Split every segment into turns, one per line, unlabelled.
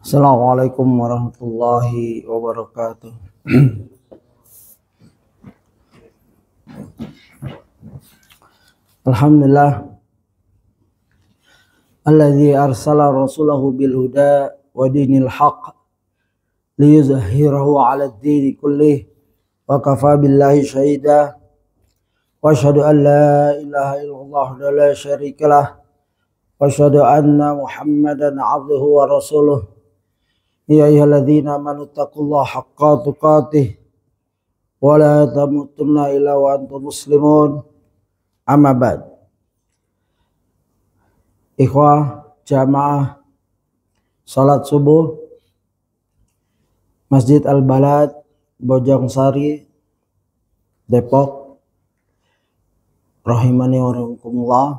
Assalamualaikum warahmatullahi wabarakatuh. Alhamdulillah alladzi arsala rasulahu bil huda wa dinil haqq liyuzhhirahu 'ala ad-din kullih wa kafa billahi shahida wa asyhadu an la ilaha illallah wa la syarikalah wa asyhadu anna Muhammadan 'abduhu wa rasuluh. Ya ayyuhalladzina amanu taqullaha haqqa tuqatih wa la tamutunna illa wa antum muslimun. Amma ba'd. Ikhwah jamaah salat subuh Masjid Al-Balad Bojongsari Depok, rahimani wa rahimakumullah.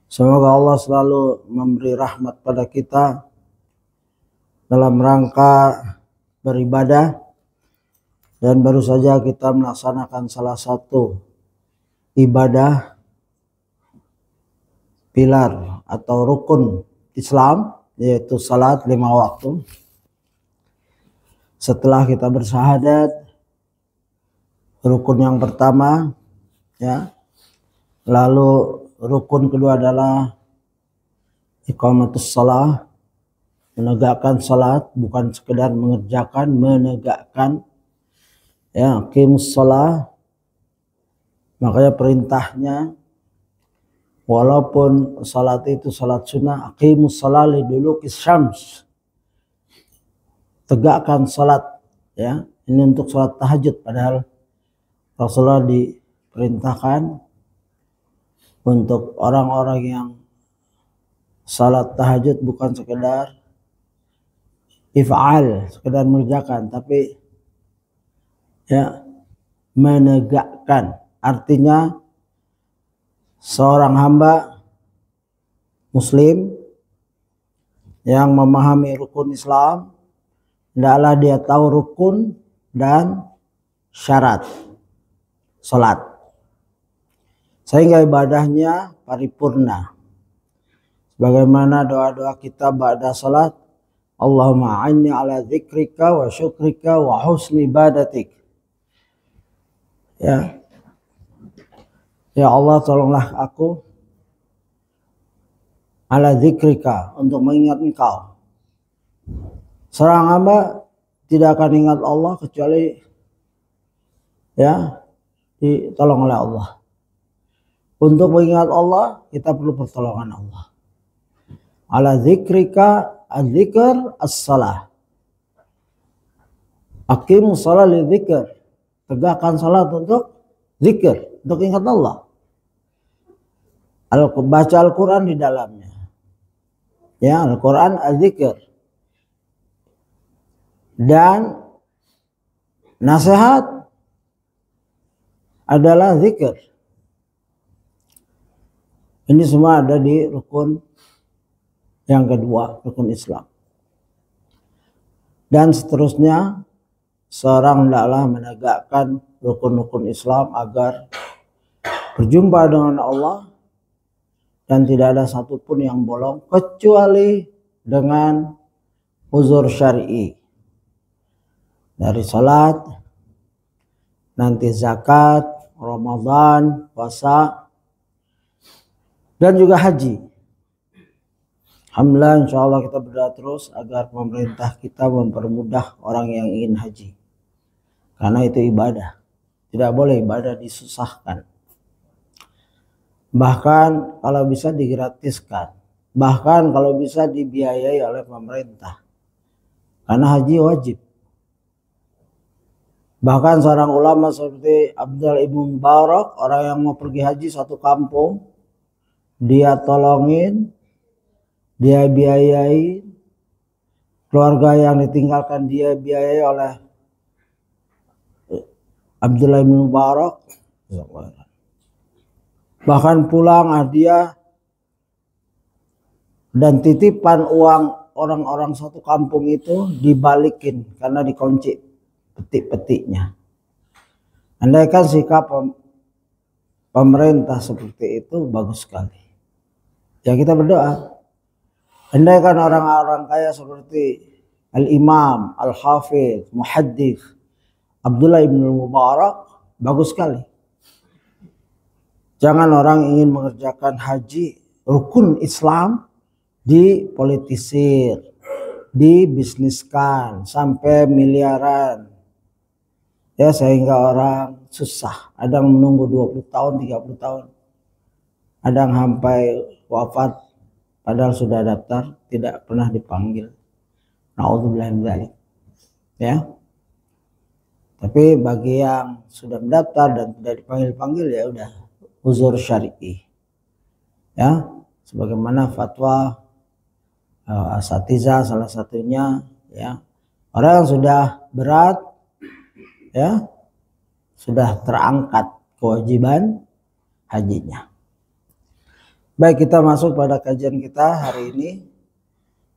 Semoga Allah selalu memberi rahmat pada kita dalam rangka beribadah, dan baru saja kita melaksanakan salah satu ibadah pilar atau rukun Islam, yaitu salat 5 waktu. Setelah kita bersyahadat, rukun yang pertama ya, lalu rukun kedua adalah iqamatus shalah, menegakkan salat, bukan sekedar mengerjakan, menegakkan ya, qimus shalah. Makanya perintahnya, walaupun salat itu salat sunnah, aqimus shalah liduluqis syams, tegakkan salat ya. Ini untuk salat tahajud, padahal Rasulullah diperintahkan untuk orang-orang yang salat tahajud bukan sekedar if'al, sekedar mengerjakan, tapi ya menegakkan. Artinya seorang hamba muslim yang memahami rukun Islam, hendaklah dia tahu rukun dan syarat salat, sehingga ibadahnya paripurna. Sebagaimana doa-doa kita ba'da salat, Allahumma a'inni ala dzikrika wa syukrika wa husni ibadatik. Ya Allah, tolonglah aku ala dzikrika, untuk mengingat Engkau. Seorang hamba tidak akan ingat Allah kecuali ya ditolong oleh Allah. Untuk mengingat Allah kita perlu pertolongan Allah. Ala dzikrika, az-zikr as-salah. Aqimus shalah lidzikr, tegakkan salat untuk zikir, untuk ingat Allah. Baca Al-Quran di dalamnya ya, Al-Quran az-zikr. Dan nasihat adalah zikir. Ini semua ada di rukun yang kedua, rukun Islam. Dan seterusnya, seorang hendaklah menegakkan rukun-rukun Islam agar berjumpa dengan Allah, dan tidak ada satupun yang bolong kecuali dengan uzur syar'i. Dari salat, nanti zakat, Ramadan, puasa, dan juga haji. Alhamdulillah, insya Allah kita berdoa terus agar pemerintah kita mempermudah orang yang ingin haji, karena itu ibadah. Tidak boleh ibadah disusahkan. Bahkan kalau bisa digratiskan, bahkan kalau bisa dibiayai oleh pemerintah, karena haji wajib. Bahkan seorang ulama seperti Abdullah ibn Mubarak, orang yang mau pergi haji satu kampung, dia tolongin, dia biayai, keluarga yang ditinggalkan dia biayai oleh Abdullah ibn Mubarak. Bahkan pulang hadiah dan titipan uang orang-orang satu kampung itu dibalikin karena dikunci petik-petiknya. Andaikan sikap pemerintah seperti itu bagus sekali. Ya kita berdoa Andai kan orang-orang kaya seperti Al-Imam, Al-Hafidh, Muhaddith, Abdullah ibn Mubarak, bagus sekali. Jangan orang ingin mengerjakan haji, rukun Islam, dipolitisir, dibisniskan sampai miliaran. Ya, sehingga orang susah. Ada yang menunggu 20 tahun, 30 tahun. Ada yang sampai wafat padahal sudah daftar, tidak pernah dipanggil. Na'udzubillah min dzalik. Ya. Tapi bagi yang sudah mendaftar dan tidak dipanggil-panggil, ya udah uzur syar'i. Ya, sebagaimana fatwa asatidzah salah satunya, ya. Orang yang sudah berat, ya, sudah terangkat kewajiban hajinya. Baik, kita masuk pada kajian kita hari ini,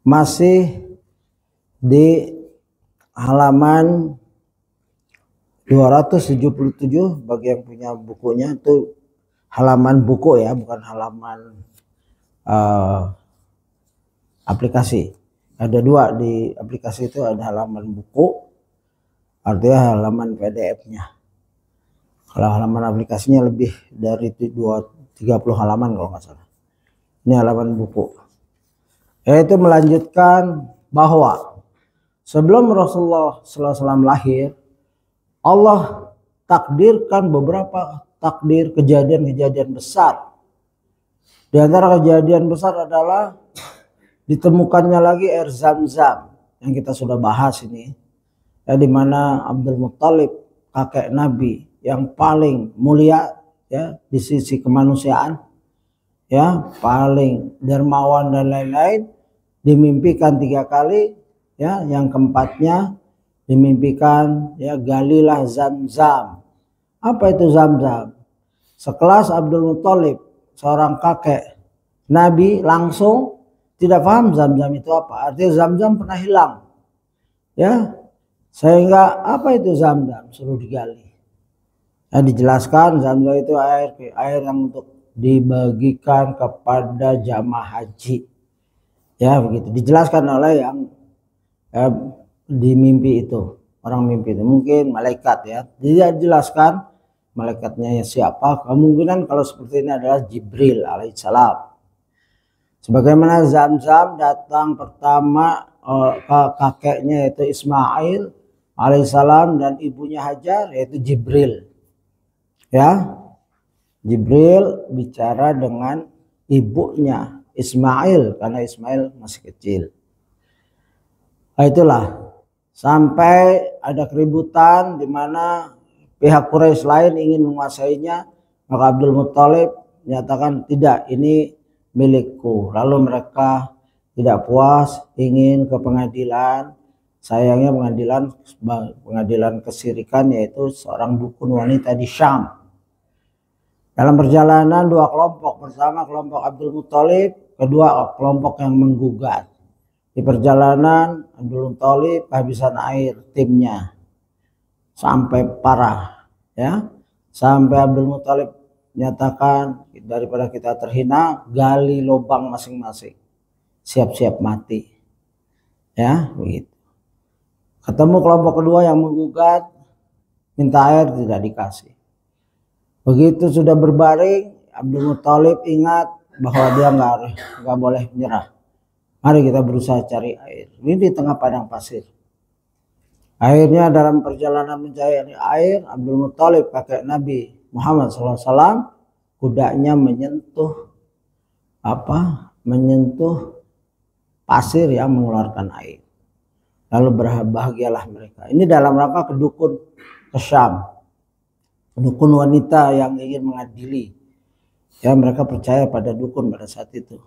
masih di halaman 277. Bagi yang punya bukunya, itu halaman buku ya, bukan halaman aplikasi. Ada dua di aplikasi itu, ada halaman buku, artinya halaman PDF-nya. Kalau halaman aplikasinya lebih dari 30 halaman kalau nggak salah. Ini halaman buku. Yaitu melanjutkan bahwa sebelum Rasulullah SAW lahir, Allah takdirkan beberapa takdir kejadian-kejadian besar. Di antara kejadian besar adalah ditemukannya lagi air Zam-Zam yang kita sudah bahas ini, ya, di mana Abdul Muttalib, kakek Nabi yang paling mulia, ya, di sisi kemanusiaan, ya, paling dermawan dan lain-lain, dimimpikan 3 kali, ya, yang keempatnya dimimpikan, ya, galilah Zam-Zam. Apa itu Zam-Zam? Sekelas Abdul Muttalib, seorang kakek Nabi, langsung tidak paham Zam-Zam itu apa. Artinya Zam-Zam pernah hilang, ya, sehingga apa itu Zam-Zam, suruh digali. Ya, dijelaskan Zam-Zam itu air yang untuk dibagikan kepada jamaah haji, ya, begitu dijelaskan oleh yang di mimpi itu, orang mimpi itu mungkin malaikat, ya. Dia jelaskan malaikatnya siapa. Kemungkinan kalau seperti ini adalah Jibril alaihissalam. Sebagaimana Zam-Zam datang pertama ke kakeknya yaitu Ismail alaihissalam dan ibunya Hajar yaitu Jibril. Ya, Jibril bicara dengan ibunya Ismail karena Ismail masih kecil. Nah, itulah sampai ada keributan di mana pihak Quraisy lain ingin menguasainya, maka Abdul Muttalib menyatakan tidak, ini milikku. Lalu mereka tidak puas, ingin ke pengadilan. Sayangnya pengadilan kesyirikan, yaitu seorang dukun wanita di Syam. Dalam perjalanan 2 kelompok, pertama kelompok Abdul Muttalib, kedua kelompok yang menggugat. Di perjalanan Abdul Muttalib kehabisan air, timnya sampai parah, ya, sampai Abdul Muttalib nyatakan daripada kita terhina, gali lubang masing-masing, siap-siap mati, ya, begitu. Ketemu kelompok kedua yang menggugat, minta air, tidak dikasih. Begitu sudah berbaring, Abdul Muttalib ingat bahwa dia nggak boleh menyerah. Mari kita berusaha cari air. Ini di tengah padang pasir. Akhirnya dalam perjalanan mencari air, Abdul Muttalib kakek Nabi Muhammad SAW, kudanya menyentuh pasir yang mengeluarkan air. Lalu berbahagialah mereka. Ini dalam rangka ke dukun ke Syam, dukun wanita yang ingin mengadili. Ya, mereka percaya pada dukun pada saat itu.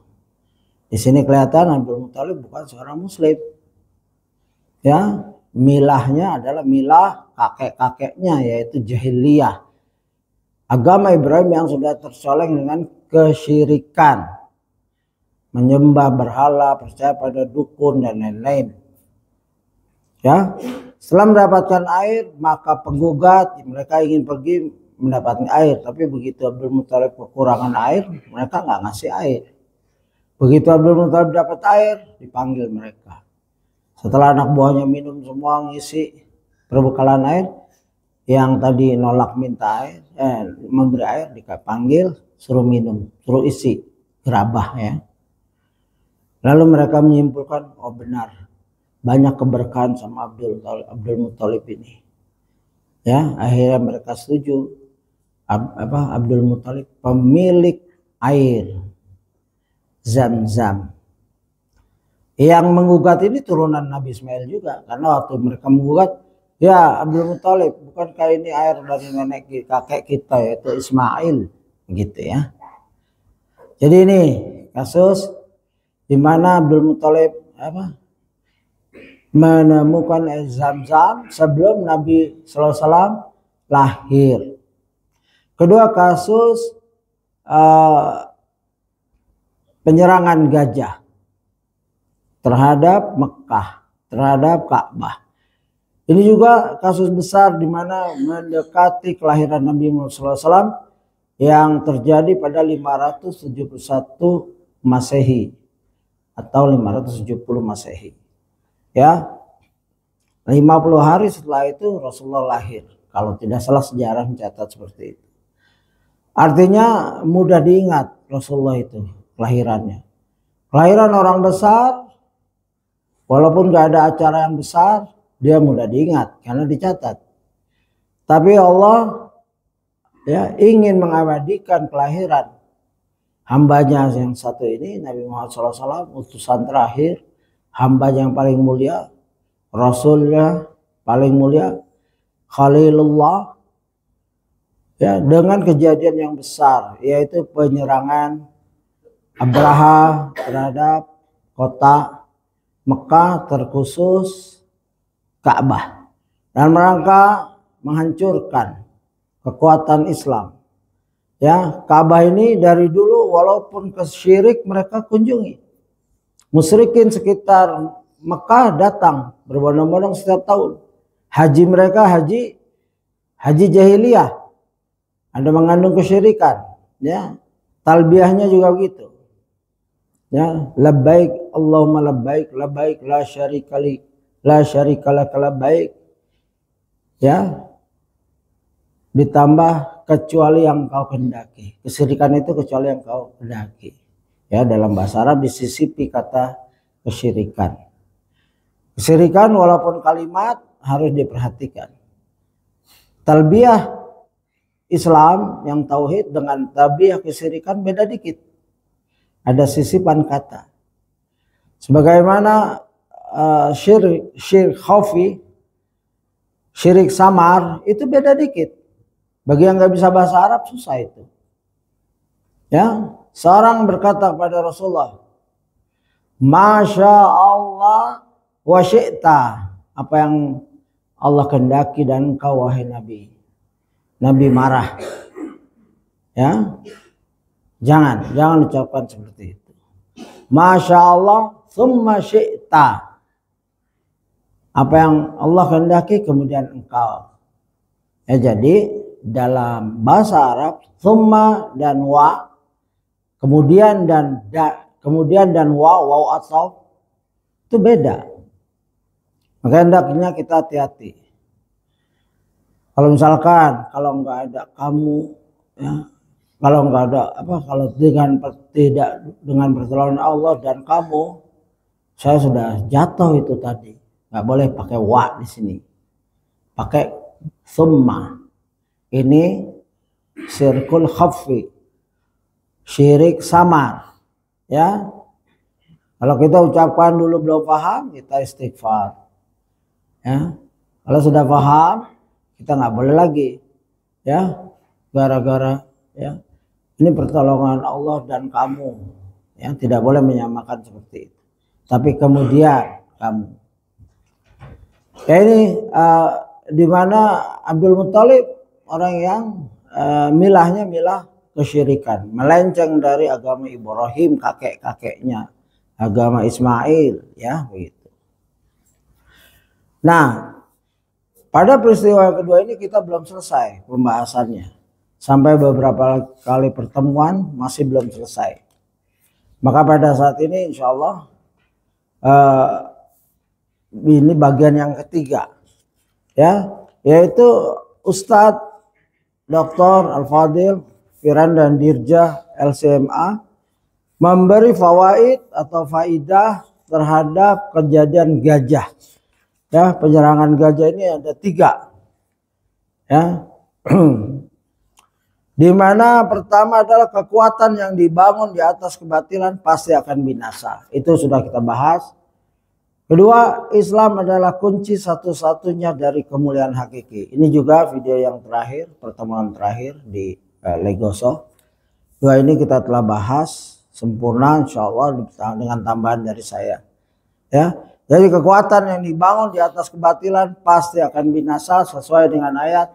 Di sini kelihatan Abdul Muttalib bukan seorang muslim. Ya, milahnya adalah milah kakek-kakeknya, yaitu jahiliyah. Agama Ibrahim yang sudah tersoleng dengan kesyirikan, menyembah berhala, percaya pada dukun dan lain-lain. Ya, setelah mendapatkan air, maka penggugat mereka ingin pergi mendapatkan air, tapi begitu Abdul Muttalib kekurangan air, mereka nggak ngasih air. Begitu Abdul Muthalib dapat air, dipanggil mereka. Setelah anak buahnya minum semua, ngisi perbekalan air, yang tadi nolak minta air, memberi air, dipanggil, suruh minum, suruh isi gerabah ya. Lalu mereka menyimpulkan, oh benar, banyak keberkahan sama Abdul Muthalib ini. Ya, akhirnya mereka setuju. Abdul Muthalib pemilik air Zam-Zam. Yang menggugat ini turunan Nabi Ismail juga, karena waktu mereka menggugat, ya Abdul Muthalib, bukankah ini air dari nenek kakek kita yaitu Ismail, gitu ya. Jadi ini kasus di mana Abdul Muthalib menemukan air Zam-Zam sebelum Nabi sallallahu alaihi wasallam lahir. Kedua kasus penyerangan gajah terhadap Mekah, terhadap Ka'bah. Ini juga kasus besar di mana mendekati kelahiran Nabi Muhammad SAW yang terjadi pada 571 Masehi atau 570 Masehi. Ya, 50 hari setelah itu Rasulullah lahir. Kalau tidak salah sejarah mencatat seperti itu. Artinya mudah diingat Rasulullah itu kelahirannya. Kelahiran orang besar, walaupun gak ada acara yang besar, dia mudah diingat karena dicatat. Tapi Allah ya ingin mengabadikan kelahiran hambanya yang satu ini, Nabi Muhammad SAW, utusan terakhir, hamba yang paling mulia, Rasulnya paling mulia, Khalilullah, ya, dengan kejadian yang besar, yaitu penyerangan Abraha terhadap kota Mekah, terkhusus Ka'bah, dan mereka menghancurkan kekuatan Islam. Ya, Ka'bah ini dari dulu walaupun kesyirik mereka kunjungi. Musyrikin sekitar Mekah datang berbondong-bondong setiap tahun. Haji mereka haji jahiliyah, ada mengandung kesyirikan. Ya, talbiyahnya juga begitu. Ya, labbaik Allahumma labbaik, labbaik la syarikali, la syarikalak labbaik. Ya, ditambah kecuali yang kau kehendaki. Kesyirikan itu kecuali yang kau kehendaki. Ya, dalam bahasa Arab disisipi kata kesyirikan. Kesyirikan walaupun kalimat harus diperhatikan. Talbiyah Islam yang tauhid dengan talbiyah kesyirikan beda dikit. Ada sisipan kata. Sebagaimana syirik khafi, syirik samar itu beda dikit. Bagi yang nggak bisa bahasa Arab susah itu. Ya, seorang berkata kepada Rasulullah, Masya Allah wa syi'ta, apa yang Allah kehendaki dan engkau wahai Nabi. Nabi marah. Ya, jangan ucapkan seperti itu. Masya Allah summa syi'ta, apa yang Allah kehendaki kemudian engkau. Ya, jadi dalam bahasa Arab summa dan wa, kemudian dan waw atau itu beda. Maka hendaknya kita hati-hati. Kalau misalkan kalau nggak ada kamu, ya, kalau nggak ada kalau tidak dengan pertolongan Allah dan kamu, saya sudah jatuh itu tadi. Nggak boleh pakai wa di sini, pakai summa. Ini syirkul khafi, syirik samar. Ya, kalau kita ucapkan dulu belum paham, kita istighfar. Ya, kalau sudah paham, kita nggak boleh lagi. Ya, gara-gara ya ini pertolongan Allah dan kamu. Ya, tidak boleh menyamakan seperti itu. Tapi kemudian kamu. Ya, ini di mana Abdul Muthalib orang yang milahnya milah kesyirikan, melenceng dari agama Ibrahim kakek-kakeknya, agama Ismail, ya begitu. Nah, pada peristiwa kedua ini kita belum selesai pembahasannya. Sampai beberapa kali pertemuan masih belum selesai. Maka pada saat ini insya Allah ini bagian yang ketiga, ya, yaitu Ustadz Dr. Al-Fadil Firanda Dirja LCMA memberi fawaid atau faidah terhadap kejadian gajah. Ya, penyerangan gajah ini ada 3. Ya. Di mana pertama adalah kekuatan yang dibangun di atas kebatilan pasti akan binasa. Itu sudah kita bahas. Kedua, Islam adalah kunci satu-satunya dari kemuliaan hakiki. Ini juga video yang terakhir, pertemuan terakhir di Legoso. Dua ini kita telah bahas sempurna insya Allah dengan tambahan dari saya. Ya, jadi kekuatan yang dibangun di atas kebatilan pasti akan binasa sesuai dengan ayat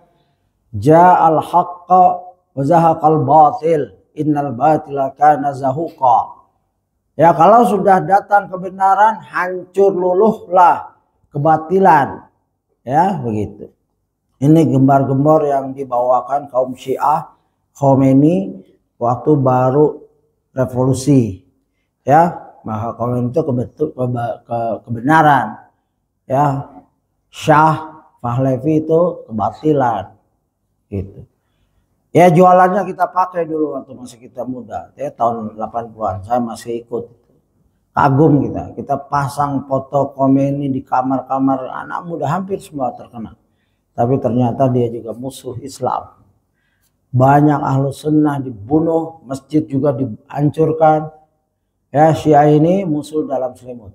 Ja'al haqqa wa zahaqal batil innal batila kana zahuqa. Ya, kalau sudah datang kebenaran, hancur luluhlah kebatilan. Ya, begitu. Ini gembar-gembor yang dibawakan kaum Syiah Khomeini waktu baru revolusi. Ya, maka Khomeini itu kebenaran. Ya, Shah Pahlavi itu kebatilan. Gitu. Ya, jualannya kita pakai dulu waktu masih kita muda, ya tahun 80-an saya masih ikut. Kagum kita pasang foto Khomeini di kamar-kamar anak muda hampir semua terkenal. Tapi ternyata dia juga musuh Islam. Banyak ahlu sunnah dibunuh, masjid juga dihancurkan. Ya, Syiah ini musuh dalam selimut.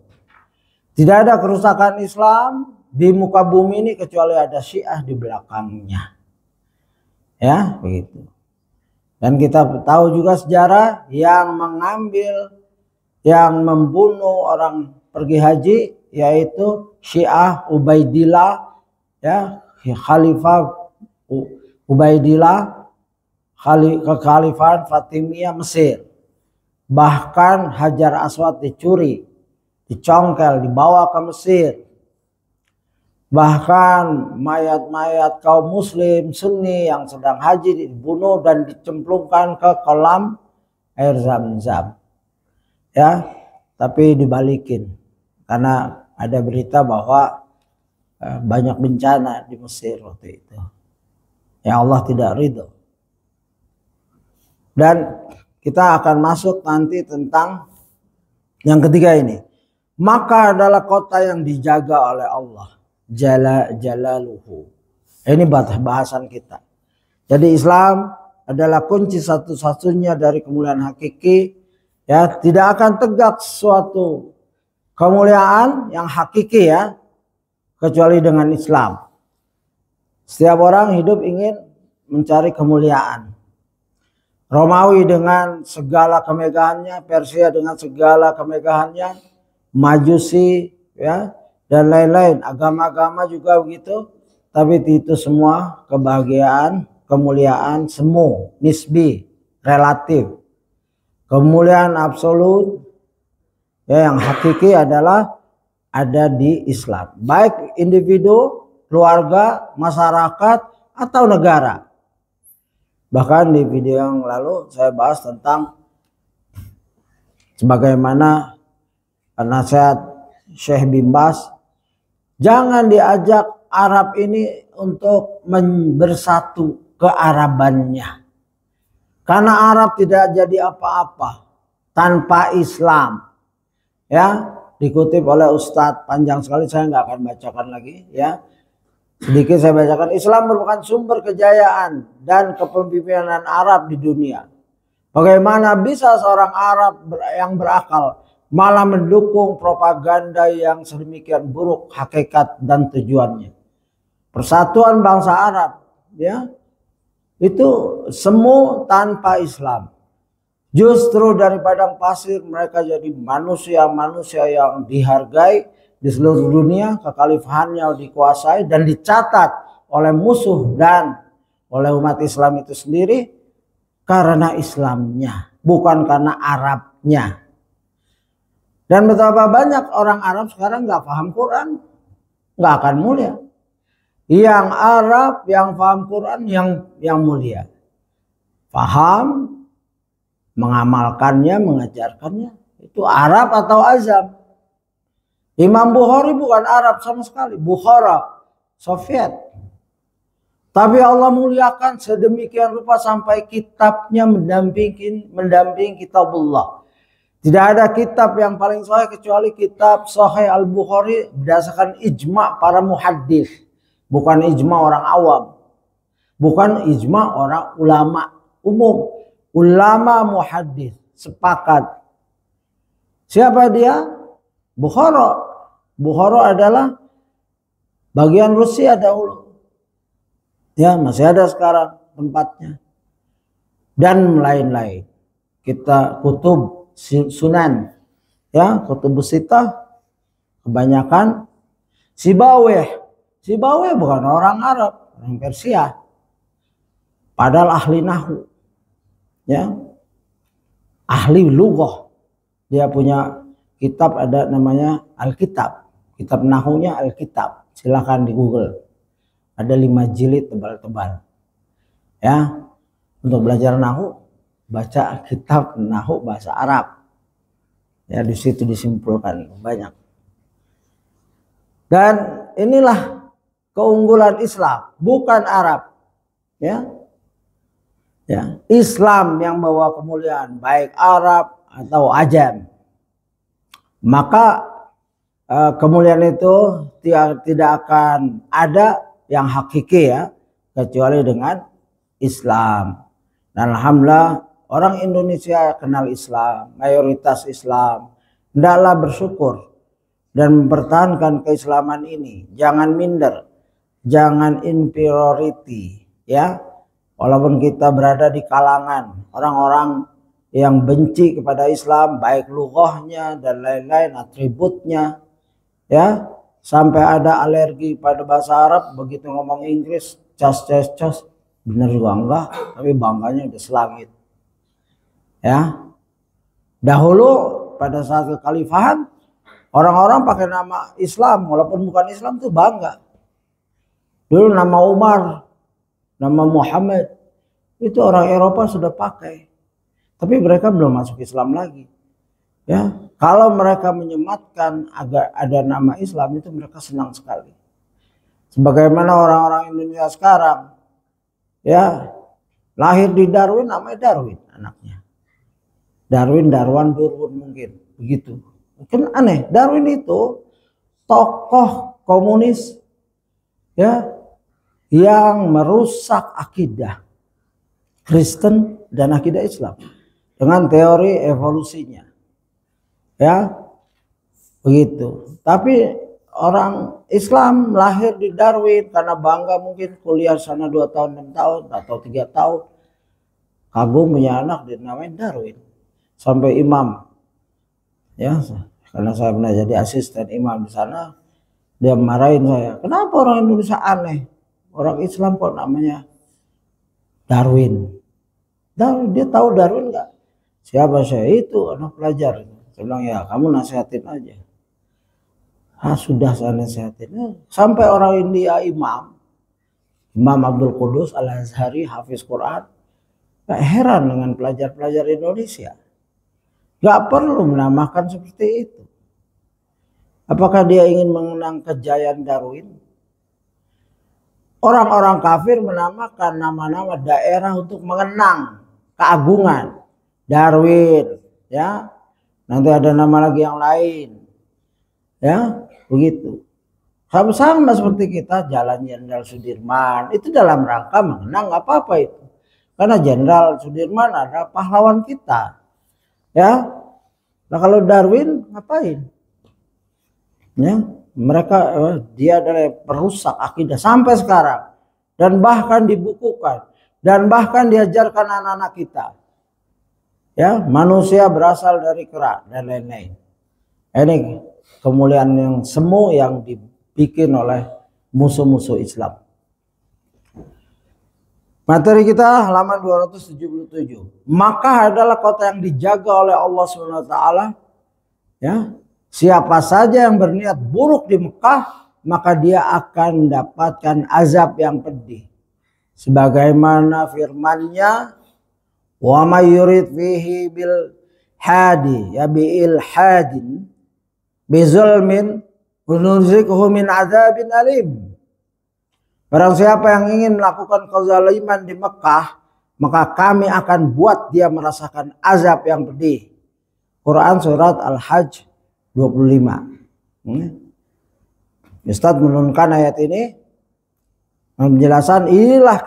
Tidak ada kerusakan Islam di muka bumi ini kecuali ada Syiah di belakangnya. Ya, begitu. Dan kita tahu juga sejarah yang membunuh orang pergi haji yaitu Syiah Ubaidillah, ya, Khalifah Ubaidillah, kekhalifahan Fatimiyah Mesir. Bahkan Hajar Aswad dicuri, dicongkel, dibawa ke Mesir. Bahkan mayat-mayat kaum muslim Sunni yang sedang haji dibunuh dan dicemplungkan ke kolam air Zam-Zam. Ya, tapi dibalikin karena ada berita bahwa banyak bencana di Mesir waktu itu. Ya, Allah tidak ridho. Dan kita akan masuk nanti tentang yang ketiga ini. Maka adalah kota yang dijaga oleh Allah. Jalaluhu. Ini bahasan kita. Jadi Islam adalah kunci satu-satunya dari kemuliaan hakiki. Ya, tidak akan tegak suatu kemuliaan yang hakiki ya kecuali dengan Islam. Setiap orang hidup ingin mencari kemuliaan. Romawi dengan segala kemegahannya, Persia dengan segala kemegahannya, Majusi ya dan lain-lain, agama-agama juga begitu, tapi itu semua kebahagiaan, kemuliaan semu, nisbi, relatif. Kemuliaan absolut ya yang hakiki adalah ada di Islam, baik individu, keluarga, masyarakat atau negara. Bahkan di video yang lalu saya bahas tentang sebagaimana nasihat Syekh bin Baz, jangan diajak Arab ini untuk bersatu kearabannya. Karena Arab tidak jadi apa-apa tanpa Islam. Ya, dikutip oleh Ustadz, panjang sekali saya nggak akan bacakan lagi ya. Sedikit saya bacakan. Islam merupakan sumber kejayaan dan kepemimpinan Arab di dunia. Bagaimana bisa seorang Arab yang berakal malah mendukung propaganda yang sedemikian buruk hakikat dan tujuannya. Persatuan bangsa Arab ya itu semu tanpa Islam. Justru dari padang pasir mereka jadi manusia-manusia yang dihargai di seluruh dunia, kekhalifahannya dikuasai dan dicatat oleh musuh dan oleh umat Islam itu sendiri karena Islamnya, bukan karena Arabnya. Dan betapa banyak orang Arab sekarang nggak paham Quran, nggak akan mulia. Yang Arab yang paham Quran yang mulia. Paham, mengamalkannya, mengajarkannya. Itu Arab atau azam? Imam Bukhari bukan Arab sama sekali, Bukhara, Soviet. Tapi Allah muliakan sedemikian rupa sampai kitabnya mendampingi kitabullah. Tidak ada kitab yang paling sahih kecuali kitab Sahih Al-Bukhari berdasarkan ijma' para muhaddis. Bukan ijma' orang awam. Bukan ijma' orang ulama umum. Ulama muhaddis sepakat. Siapa dia? Bukhara. Bukhara adalah bagian Rusia dahulu. Ya, masih ada sekarang tempatnya. Dan lain-lain. Kita kutub sunan. Ya, kutub sitah kebanyakan Sibawih. Sibawih bukan orang Arab, orang Persia. Padahal ahli nahwu. Ya. Ahli lughah. Dia punya kitab ada namanya Alkitab. Kitab nahunya Alkitab. Silahkan di Google. Ada 5 jilid tebal-tebal. Ya, untuk belajar nahu baca kitab nahu bahasa Arab. Ya, di situ disimpulkan banyak. Dan inilah keunggulan Islam, bukan Arab. Ya. Ya, Islam yang bawa kemuliaan, baik Arab atau ajam. Maka kemuliaan itu tidak akan ada yang hakiki ya, kecuali dengan Islam. Dan alhamdulillah orang Indonesia kenal Islam, mayoritas Islam. Hendaklah bersyukur dan mempertahankan keislaman ini. Jangan minder, jangan inferiority ya. Walaupun kita berada di kalangan orang-orang yang benci kepada Islam, baik lughahnya dan lain-lain atributnya ya. Sampai ada alergi pada bahasa Arab, begitu ngomong Inggris, cas, bener juga enggak, tapi bangganya udah selangit. Ya, dahulu pada saat kekhalifahan, orang-orang pakai nama Islam, walaupun bukan Islam tuh bangga. Dulu nama Umar, nama Muhammad, itu orang Eropa sudah pakai, tapi mereka belum masuk Islam lagi. Ya, kalau mereka menyematkan agar ada nama Islam itu mereka senang sekali. Sebagaimana orang-orang Indonesia sekarang, ya lahir di Darwin namanya Darwin anaknya. Darwan, Durwun mungkin begitu. Mungkin aneh. Darwin itu tokoh komunis, ya, yang merusak akidah Kristen dan akidah Islam dengan teori evolusinya. Ya, begitu. Tapi orang Islam lahir di Darwin karena bangga mungkin kuliah sana 2 tahun, 6 tahun atau 3 tahun. Kagum punya anak dinamain Darwin. Sampai imam. Ya, karena saya pernah jadi asisten imam di sana, dia marahin saya. Kenapa orang Indonesia aneh? Orang Islam kok namanya Darwin. Darwin, dia tahu Darwin enggak? Siapa saya? Itu anak pelajar. Saya bilang ya kamu nasihatin aja. Sudah saya nasihatin. Sampai orang India Imam Abdul Qudus Al-Azhari hafiz Quran. Gak heran dengan pelajar-pelajar Indonesia. Gak perlu menamakan seperti itu. Apakah dia ingin mengenang kejayaan Darwin? Orang-orang kafir menamakan nama-nama daerah untuk mengenang keagungan Darwin, ya. Nanti ada nama lagi yang lain. Ya, begitu. Sama-sama seperti kita Jalan Jenderal Sudirman. Itu dalam rangka mengenang apa-apa itu. Karena Jenderal Sudirman adalah pahlawan kita. Ya. Nah kalau Darwin ngapain? Ya, mereka dia adalah perusak akidah sampai sekarang. Dan bahkan dibukukan. Dan bahkan diajarkan anak-anak kita. Ya, manusia berasal dari kera dan lain-lain. Ini kemuliaan yang semu yang dibikin oleh musuh-musuh Islam. Materi kita halaman 277. Maka adalah kota yang dijaga oleh Allah SWT. Ya, siapa saja yang berniat buruk di Mekah, maka dia akan mendapatkan azab yang pedih. Sebagaimana firman-Nya, Wa may yurid fihi bil hadi ya bi ilhadin bi zulmin nuzikhu min adzabin alim. Barang siapa yang ingin melakukan kezaliman di Mekah, maka kami akan buat dia merasakan azab yang pedih. Quran surat Al-Hajj 25. Ustadz menurunkan ayat ini menjelaskan inilah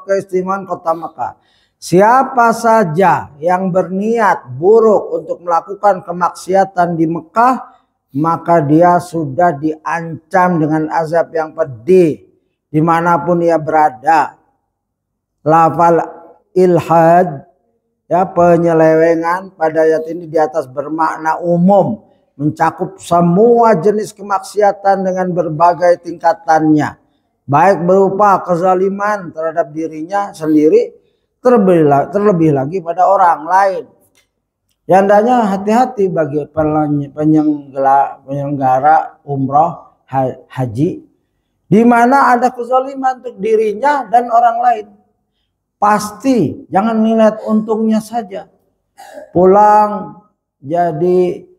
keistimewaan kota Mekah. Siapa saja yang berniat buruk untuk melakukan kemaksiatan di Mekah, maka dia sudah diancam dengan azab yang pedih dimanapun ia berada. Lafal ilhad ya, penyelewengan pada ayat ini di atas bermakna umum, mencakup semua jenis kemaksiatan dengan berbagai tingkatannya, baik berupa kezaliman terhadap dirinya sendiri, terlebih lagi pada orang lain. Hendaknya hati-hati bagi penyelenggara umroh haji, di mana ada kezaliman untuk dirinya dan orang lain. Pasti jangan melihat untungnya saja. Pulang jadi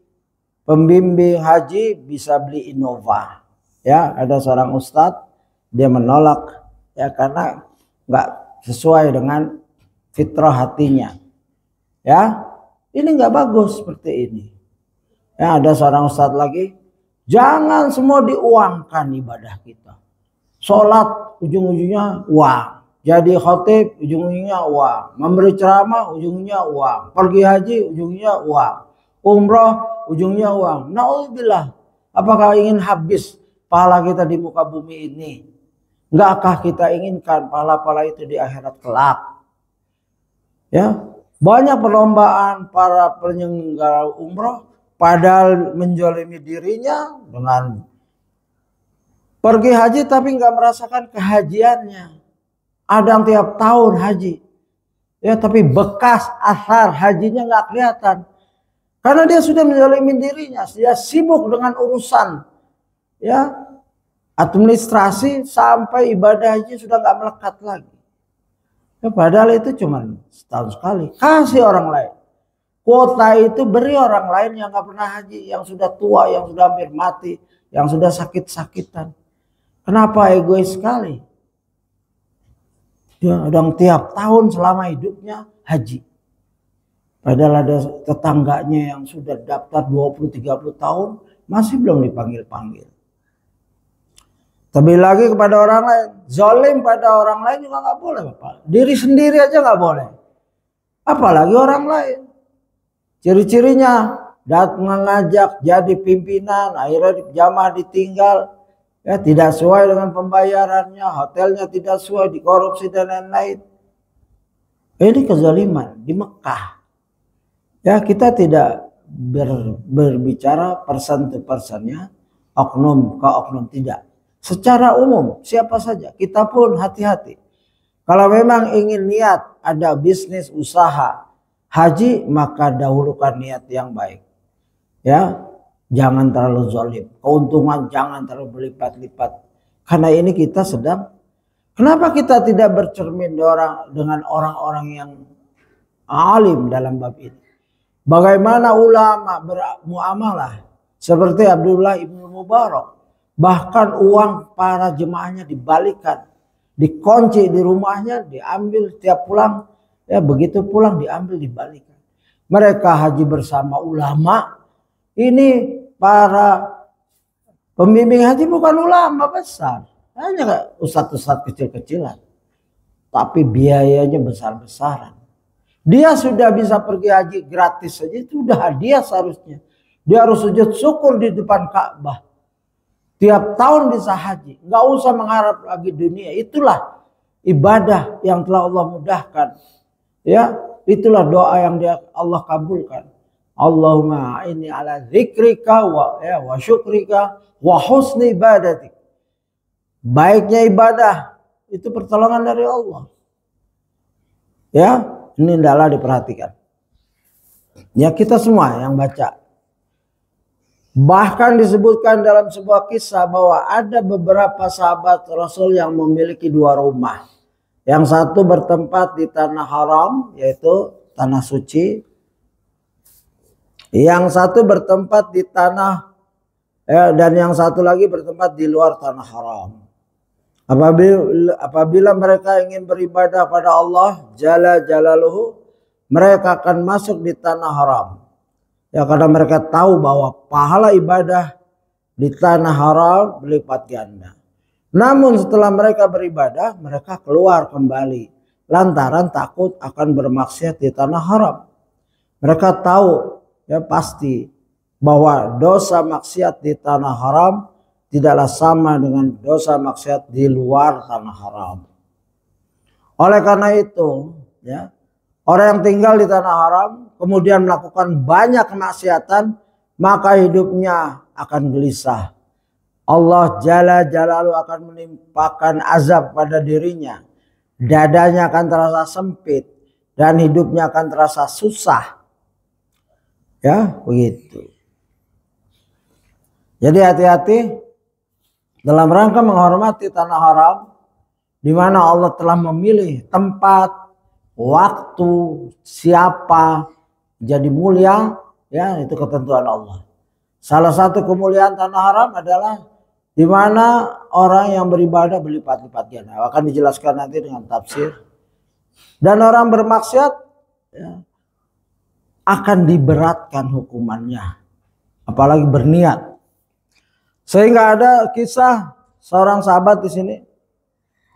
pembimbing haji bisa beli Innova. Ya, ada seorang ustadz dia menolak ya karena nggak sesuai dengan fitrah hatinya. Ya, ini nggak bagus seperti ini. Ya, ada seorang ustadz lagi, jangan semua diuangkan ibadah kita. Sholat ujung-ujungnya uang, jadi khotib ujung-ujungnya uang, memberi ceramah ujungnya uang, pergi haji ujungnya uang, umroh ujungnya uang. Naudzubillah, apakah ingin habis pahala kita di muka bumi ini? Enggaklah kita inginkan pahala-pahala itu di akhirat kelak? Ya, banyak perlombaan para penyelenggara umroh padahal menjolimi dirinya dengan pergi haji tapi nggak merasakan kehajiannya. Ada yang tiap tahun haji, ya tapi bekas asar hajinya nggak kelihatan karena dia sudah menjolimi dirinya. Dia sibuk dengan urusan ya administrasi sampai ibadah haji sudah nggak melekat lagi. Ya, padahal itu cuma setahun sekali. Kasih orang lain. Kuota itu beri orang lain yang nggak pernah haji, yang sudah tua, yang sudah hampir mati, yang sudah sakit-sakitan. Kenapa egois sekali? Dia sedang tiap tahun selama hidupnya haji. Padahal ada tetangganya yang sudah daftar 20-30 tahun masih belum dipanggil-panggil. Terlebih lagi kepada orang lain. Zalim pada orang lain juga nggak boleh, Bapak. Diri sendiri aja nggak boleh. Apalagi orang lain. Ciri-cirinya datang mengajak jadi pimpinan, akhirnya jamaah ditinggal. Ya, tidak sesuai dengan pembayarannya, hotelnya tidak sesuai, dikorupsi dan lain-lain. Ini kezaliman di Mekah. Ya, kita tidak berbicara person to personnya, oknum ke oknum, tidak. Secara umum, siapa saja, kita pun hati-hati. Kalau memang ingin niat ada bisnis usaha haji, maka dahulukan niat yang baik. Ya. Jangan terlalu zalim. Keuntungan jangan terlalu berlipat-lipat. Karena ini kita sedang. Kenapa kita tidak bercermin dengan orang-orang yang alim dalam bab ini? Bagaimana ulama bermuamalah. Seperti Abdullah ibn Mubarak. Bahkan uang para jemaahnya dibalikan. Dikunci di rumahnya. Diambil tiap pulang. Ya, begitu pulang diambil dibalikan. Mereka haji bersama ulama. Ini para pembimbing haji bukan ulama besar. Hanya ustadz-ustadz kecil-kecilan. Tapi biayanya besar-besaran. Dia sudah bisa pergi haji gratis saja. Itu udah hadiah seharusnya. Dia harus sujud syukur di depan Ka'bah. Tiap tahun bisa haji. Nggak usah mengharap lagi dunia. Itulah ibadah yang telah Allah mudahkan. Ya, itulah doa yang Allah kabulkan. Allahumma inni ala zikrika wa syukrika wa husni ibadatik. Baiknya ibadah itu pertolongan dari Allah. Ya, ini adalah diperhatikan. Ya, kita semua yang baca. Bahkan disebutkan dalam sebuah kisah bahwa ada beberapa sahabat Rasul yang memiliki 2 rumah. Yang satu bertempat di tanah haram, yaitu tanah suci. Yang satu bertempat di tanah dan yang satu lagi bertempat di luar tanah haram. Apabila mereka ingin beribadah pada Allah Jalla Jalaluhu, mereka akan masuk di tanah haram. Ya, karena mereka tahu bahwa pahala ibadah di tanah haram berlipat ganda. Namun setelah mereka beribadah, mereka keluar kembali lantaran takut akan bermaksiat di tanah haram. Mereka tahu ya pasti bahwa dosa maksiat di tanah haram tidaklah sama dengan dosa maksiat di luar tanah haram. Oleh karena itu, ya, orang yang tinggal di tanah haram kemudian melakukan banyak kemaksiatan, maka hidupnya akan gelisah. Allah Jalla Jalaluhu akan menimpakan azab pada dirinya. Dadanya akan terasa sempit dan hidupnya akan terasa susah. Ya, begitu. Jadi hati-hati dalam rangka menghormati tanah haram, di mana Allah telah memilih tempat, waktu, siapa jadi mulia, ya itu ketentuan Allah. Salah satu kemuliaan tanah haram adalah di mana orang yang beribadah berlipat-lipat ganda. Akan dijelaskan nanti dengan tafsir. Dan orang bermaksiat ya, akan diberatkan hukumannya, apalagi berniat. Sehingga ada kisah seorang sahabat di sini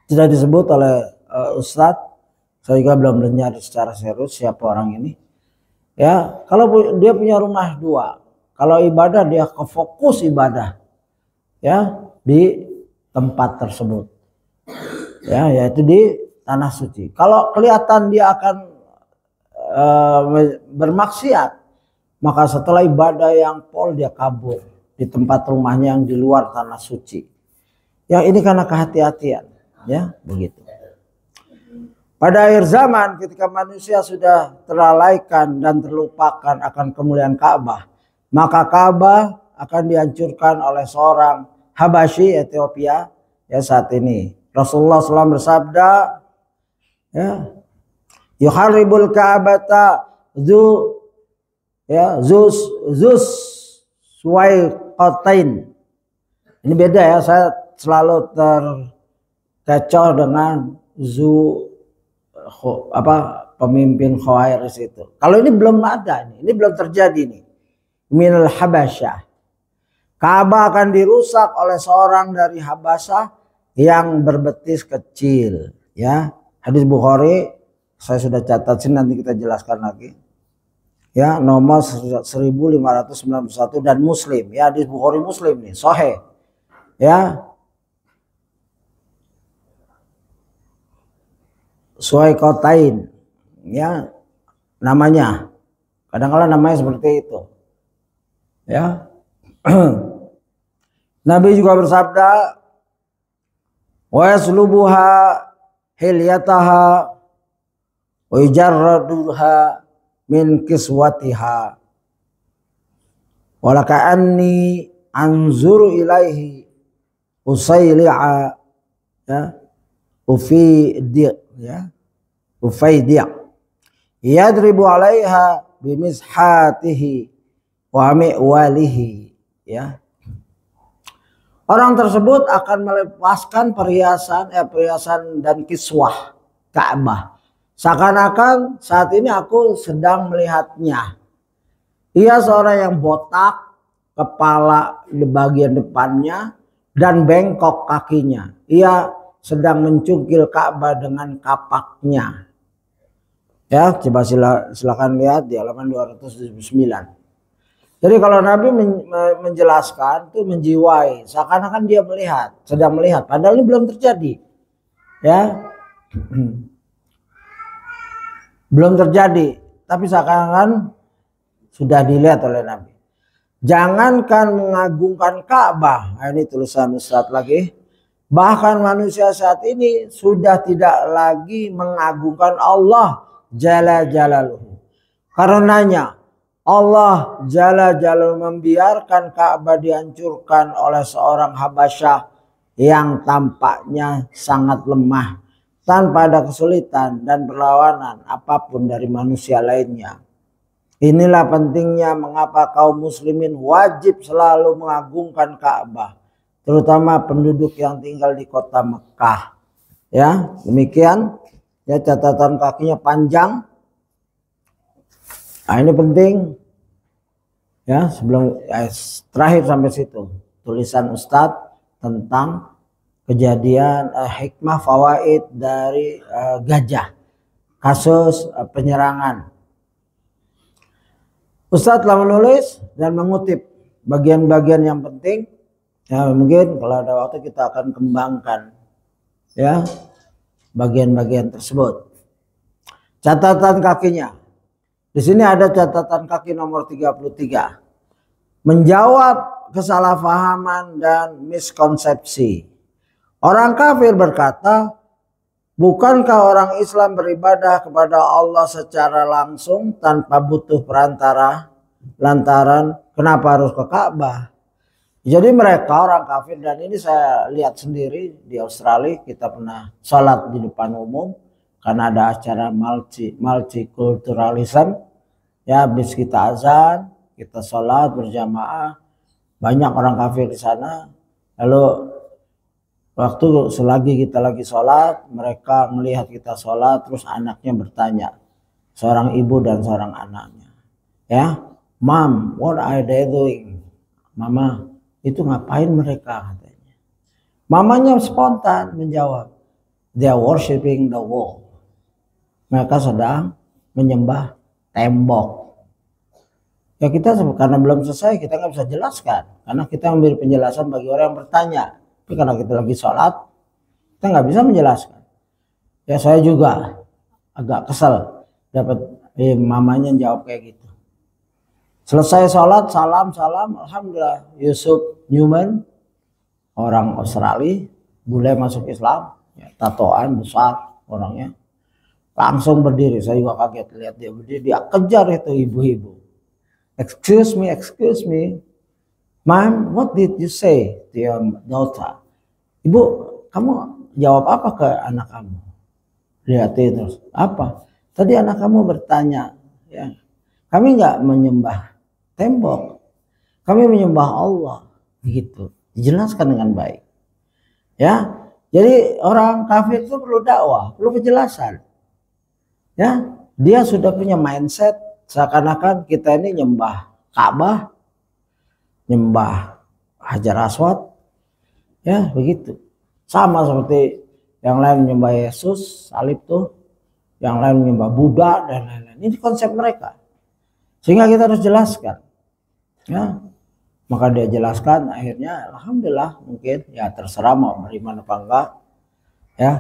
tidak disebut oleh Ustadz. Saya juga belum dengar secara serius siapa orang ini. Ya, kalau dia punya rumah 2, kalau ibadah dia fokus ibadah, ya di tempat tersebut, ya yaitu di tanah suci. Kalau kelihatan dia akan bermaksiat, maka setelah ibadah yang pol dia kabur di tempat rumahnya yang di luar tanah suci. Ya ini karena kehati-hatian, ya begitu. Pada akhir zaman ketika manusia sudah terlalaikan dan terlupakan akan kemuliaan Ka'bah, maka Ka'bah akan dihancurkan oleh seorang Habasyi Ethiopia ya saat ini. Rasulullah SAW bersabda, ya, yuharribul Ka'bata zus suwaiqatain. Ini beda ya, saya selalu terkecoh dengan pemimpin Khawarizm itu. Kalau ini belum ada, ini belum terjadi nih. Minal Habasyah. Ka'bah akan dirusak oleh seorang dari Habasyah yang berbetis kecil, ya. Hadis Bukhari saya sudah catat sini, nanti kita jelaskan lagi. Ya, nomor 1591 dan Muslim, ya, hadis Bukhari Muslim nih, sahih. Ya. Suwaiqatain, ya namanya. Kadang-kadang namanya seperti itu. Ya. Nabi juga bersabda, wa yaslubuha hilyataha wa yujarraduha min kiswatiha walaka anni anzuru ilaihi usayli'a ya ufaydi' yadribu alaiha bimishatihi wa mi'walihi, ya. Orang tersebut akan melepaskan perhiasan dan kiswah Ka'bah. Seakan-akan saat ini aku sedang melihatnya. Ia seorang yang botak, kepala di bagian depannya dan bengkok kakinya. Ia sedang mencungkil Ka'bah dengan kapaknya. Ya, coba silakan lihat di halaman 279. Jadi kalau Nabi menjelaskan itu menjiwai, seakan-akan dia melihat, sedang melihat, padahal ini belum terjadi, ya, belum terjadi, tapi seakan-akan sudah dilihat oleh Nabi. Jangankan mengagungkan Ka'bah, nah, ini tulisan Ustadz lagi, bahkan manusia saat ini sudah tidak lagi mengagungkan Allah Jalla Jalaluhu. Karenanya Allah Jalla Jalaluhu membiarkan Ka'bah dihancurkan oleh seorang Habasyah yang tampaknya sangat lemah tanpa ada kesulitan dan perlawanan apapun dari manusia lainnya. Inilah pentingnya mengapa kaum muslimin wajib selalu mengagungkan Ka'bah, terutama penduduk yang tinggal di kota Mekah. Ya, demikian. Ya, catatan kakinya panjang. Nah, ini penting. Ya, sebelum terakhir sampai situ. Tulisan Ustadz tentang kejadian hikmah fawaid dari gajah. Kasus penyerangan. Ustadz telah menulis dan mengutip bagian-bagian yang penting. Ya, mungkin kalau ada waktu kita akan kembangkan ya bagian-bagian tersebut. Catatan kakinya. Di sini ada catatan kaki nomor 33. Menjawab kesalahpahaman dan miskonsepsi. Orang kafir berkata, bukankah orang Islam beribadah kepada Allah secara langsung tanpa butuh perantara? Lantaran kenapa harus ke Ka'bah? Jadi mereka orang kafir, dan ini saya lihat sendiri di Australia, kita pernah sholat di depan umum karena ada acara multikulturalism. Ya, habis kita azan, kita sholat berjamaah, banyak orang kafir di sana. Lalu waktu selagi kita lagi sholat, mereka melihat kita sholat, terus anaknya bertanya, seorang ibu dan seorang anaknya, ya, Mom, what are they doing? Mama, itu ngapain mereka? Katanya. Mamanya spontan menjawab, they are worshiping the wall. Mereka sedang menyembah tembok. Ya, kita karena belum selesai, kita nggak bisa jelaskan, karena kita memberi penjelasan bagi orang yang bertanya. Tapi karena kita lagi sholat, kita nggak bisa menjelaskan. Ya, saya juga agak kesel dapat mamanya jawab kayak gitu. Selesai sholat, salam, alhamdulillah. Yusuf Newman, orang Australia, bule masuk Islam, ya, tatoan besar orangnya, langsung berdiri. Saya juga kaget lihat dia berdiri, dia kejar itu ibu-ibu. Excuse me. Mom, what did you say to your daughter? Ibu, kamu jawab apa ke anak kamu? Lihatin terus. Apa? Tadi anak kamu bertanya, ya, kami nggak menyembah tembok, kami menyembah Allah. Begitu. Dijelaskan dengan baik. Ya, jadi orang kafir itu perlu dakwah, perlu penjelasan. Ya, dia sudah punya mindset seakan-akan kita ini nyembah Ka'bah, nyembah Hajar Aswad, ya begitu. Sama seperti yang lain menyembah Yesus, salib tuh, yang lain menyembah Buddha dan lain-lain. Ini konsep mereka, sehingga kita harus jelaskan. Ya, maka dia jelaskan, akhirnya alhamdulillah, mungkin ya terserah mau beriman apa enggak. Ya,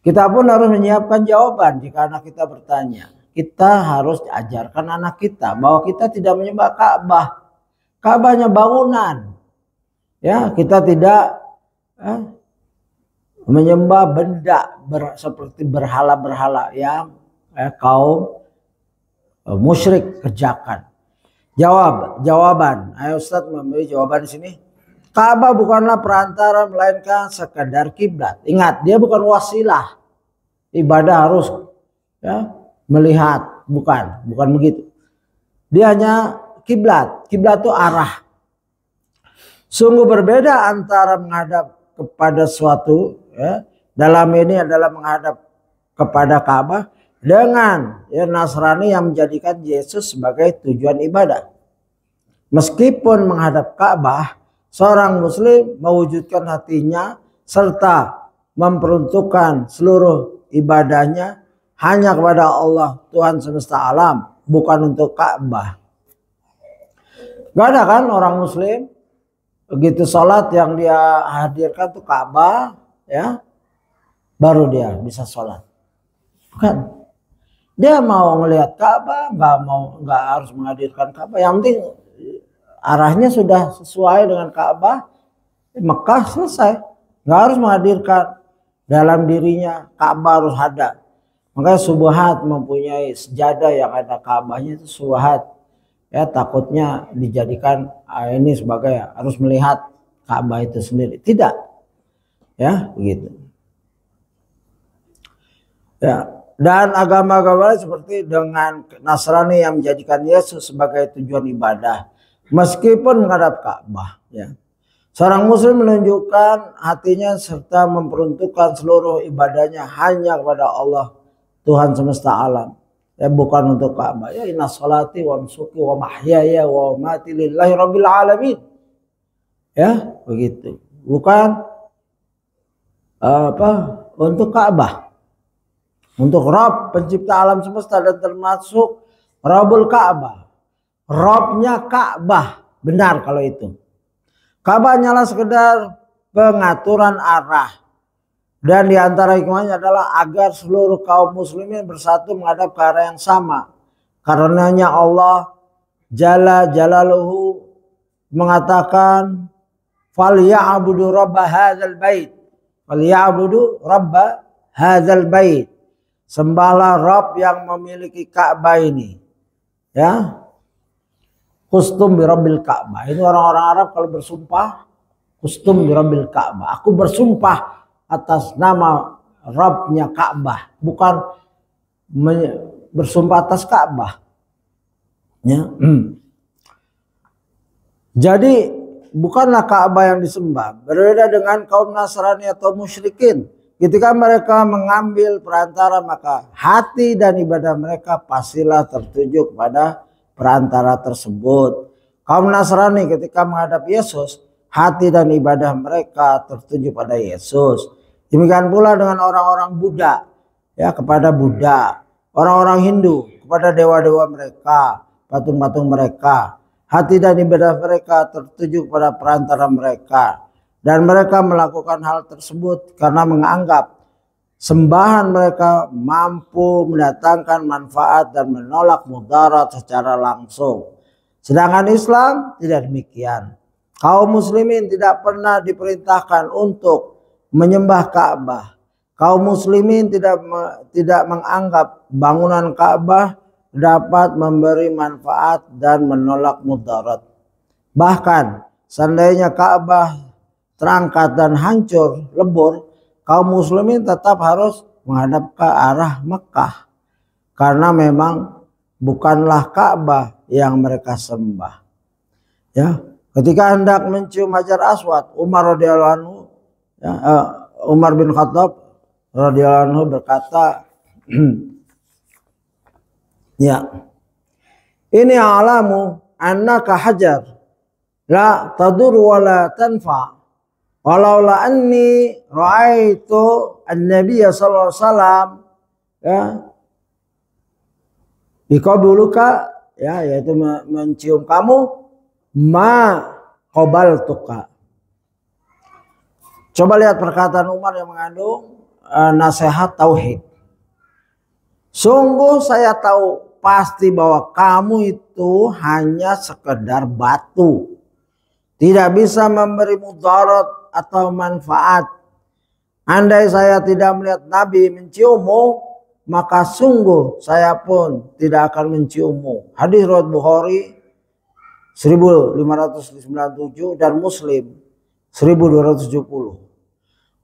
kita pun harus menyiapkan jawaban jika anak kita bertanya. Kita harus ajarkan anak kita bahwa kita tidak menyembah Ka'bah. Ka'bahnya bangunan. Ya, kita tidak menyembah benda seperti berhala-berhala yang kaum musyrik kerjakan. Jawaban. Ayo Ustaz memberi jawaban di sini. Ka'bah bukanlah perantara melainkan sekadar kiblat. Ingat, dia bukan wasilah. Ibadah harus ya melihat, bukan begitu. Dia hanya kiblat. Kiblat itu arah. Sungguh berbeda antara menghadap kepada suatu, ya, dalam ini adalah menghadap kepada Ka'bah, dengan ya Nasrani yang menjadikan Yesus sebagai tujuan ibadah. Meskipun menghadap Ka'bah, seorang muslim mewujudkan hatinya serta memperuntukkan seluruh ibadahnya hanya kepada Allah Tuhan semesta alam, bukan untuk Ka'bah. Gak ada kan orang muslim begitu sholat yang dia hadirkan tuh Ka'bah, ya, baru dia bisa sholat. Bukan. Dia mau ngelihat Ka'bah, nggak harus menghadirkan Ka'bah. Yang penting arahnya sudah sesuai dengan Ka'bah, Mekah selesai. Nggak harus menghadirkan dalam dirinya Ka'bah harus ada. Makanya Subhat mempunyai sejadah yang ada Ka'bahnya, itu Subhat. Ya, takutnya dijadikan ini sebagai harus melihat Ka'bah itu sendiri. Tidak. Ya, begitu. Ya, dan agama-agama seperti dengan Nasrani yang menjadikan Yesus sebagai tujuan ibadah meskipun menghadap Ka'bah, ya. Seorang muslim menunjukkan hatinya serta memperuntukkan seluruh ibadahnya hanya kepada Allah Tuhan semesta alam, ya, bukan untuk Ka'bah. Ya, inna sholati wa nusuki wa mahyaya wa mamati lillahi rabbil alamin. Ya, begitu. Bukan untuk Ka'bah. Untuk Rabb pencipta alam semesta dan termasuk Rabbul Ka'bah. Rabbnya Ka'bah. Benar kalau itu. Ka'bah hanyalah sekedar pengaturan arah. Dan diantara hikmahnya adalah agar seluruh kaum muslimin bersatu menghadap ke arah yang sama. Karenanya Allah Jalla Jalaluhu mengatakan falyabudu rabba hadzal bait. Falyabudu rabba hadzal bait. Sembahlah Rabb yang memiliki Ka'bah ini. Ya. Kustum bi rabbil Ka'bah. Ini orang-orang Arab kalau bersumpah, kustum bi rabbil Ka'bah. Aku bersumpah atas nama Rabbnya Ka'bah, bukan bersumpah atas Ka'bah. Ya. Jadi bukanlah Ka'bah yang disembah. Berbeda dengan kaum Nasrani atau musyrikin. Ketika mereka mengambil perantara, maka hati dan ibadah mereka pastilah tertuju kepada perantara tersebut. Kaum Nasrani ketika menghadap Yesus, hati dan ibadah mereka tertuju pada Yesus. Demikian pula dengan orang-orang Buddha, ya, kepada Buddha. Orang-orang Hindu kepada dewa-dewa mereka, patung-patung mereka. Hati dan ibadah mereka tertuju kepada perantara mereka. Dan mereka melakukan hal tersebut karena menganggap sembahan mereka mampu mendatangkan manfaat dan menolak mudarat secara langsung. Sedangkan Islam tidak demikian. Kaum muslimin tidak pernah diperintahkan untuk menyembah Ka'bah. Kaum muslimin tidak menganggap bangunan Ka'bah dapat memberi manfaat dan menolak mudarat. Bahkan seandainya Ka'bah terangkat dan hancur lebur, kaum muslimin tetap harus menghadap ke arah Mekah. Karena memang bukanlah Ka'bah yang mereka sembah. Ya, ketika hendak mencium Hajar Aswad, Umar radhiyallahu anhu, ya, Umar bin Khattab radhiyallahu anhu berkata, ya, ini alamu annaka hajar la tadur wa la tanfa. Walaula anni ra'aitu an-nabiy sallallahu alaihi wasallam, ya, biqabuluka, ya, yaitu mencium kamu, ma qabaltuka. Coba lihat perkataan Umar yang mengandung nasihat tauhid. Sungguh saya tahu pasti bahwa kamu itu hanya sekedar batu, tidak bisa memberi mudarat atau manfaat. Andai saya tidak melihat Nabi menciummu, maka sungguh saya pun tidak akan menciummu. Hadis riwayat Bukhari 1597 dan Muslim 1270.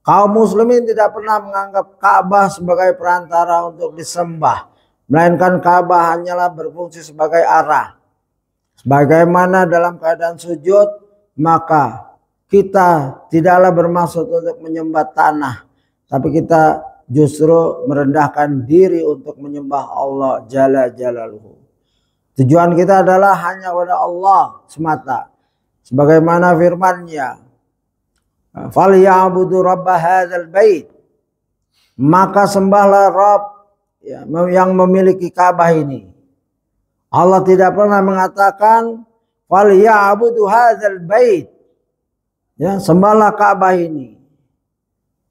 Kaum muslimin tidak pernah menganggap Ka'bah sebagai perantara untuk disembah, melainkan Ka'bah hanyalah berfungsi sebagai arah. Sebagaimana dalam keadaan sujud, maka kita tidaklah bermaksud untuk menyembah tanah, tapi kita justru merendahkan diri untuk menyembah Allah Jalla Jalaluhu. Tujuan kita adalah hanya kepada Allah semata. Sebagaimana firman-Nya, "Falyabudu rabba hadzal bait." Maka sembahlah Rabb, ya, yang memiliki Ka'bah ini. Allah tidak pernah mengatakan falyabudu hadzal bait. Ya, sembahlah Ka'bah ini.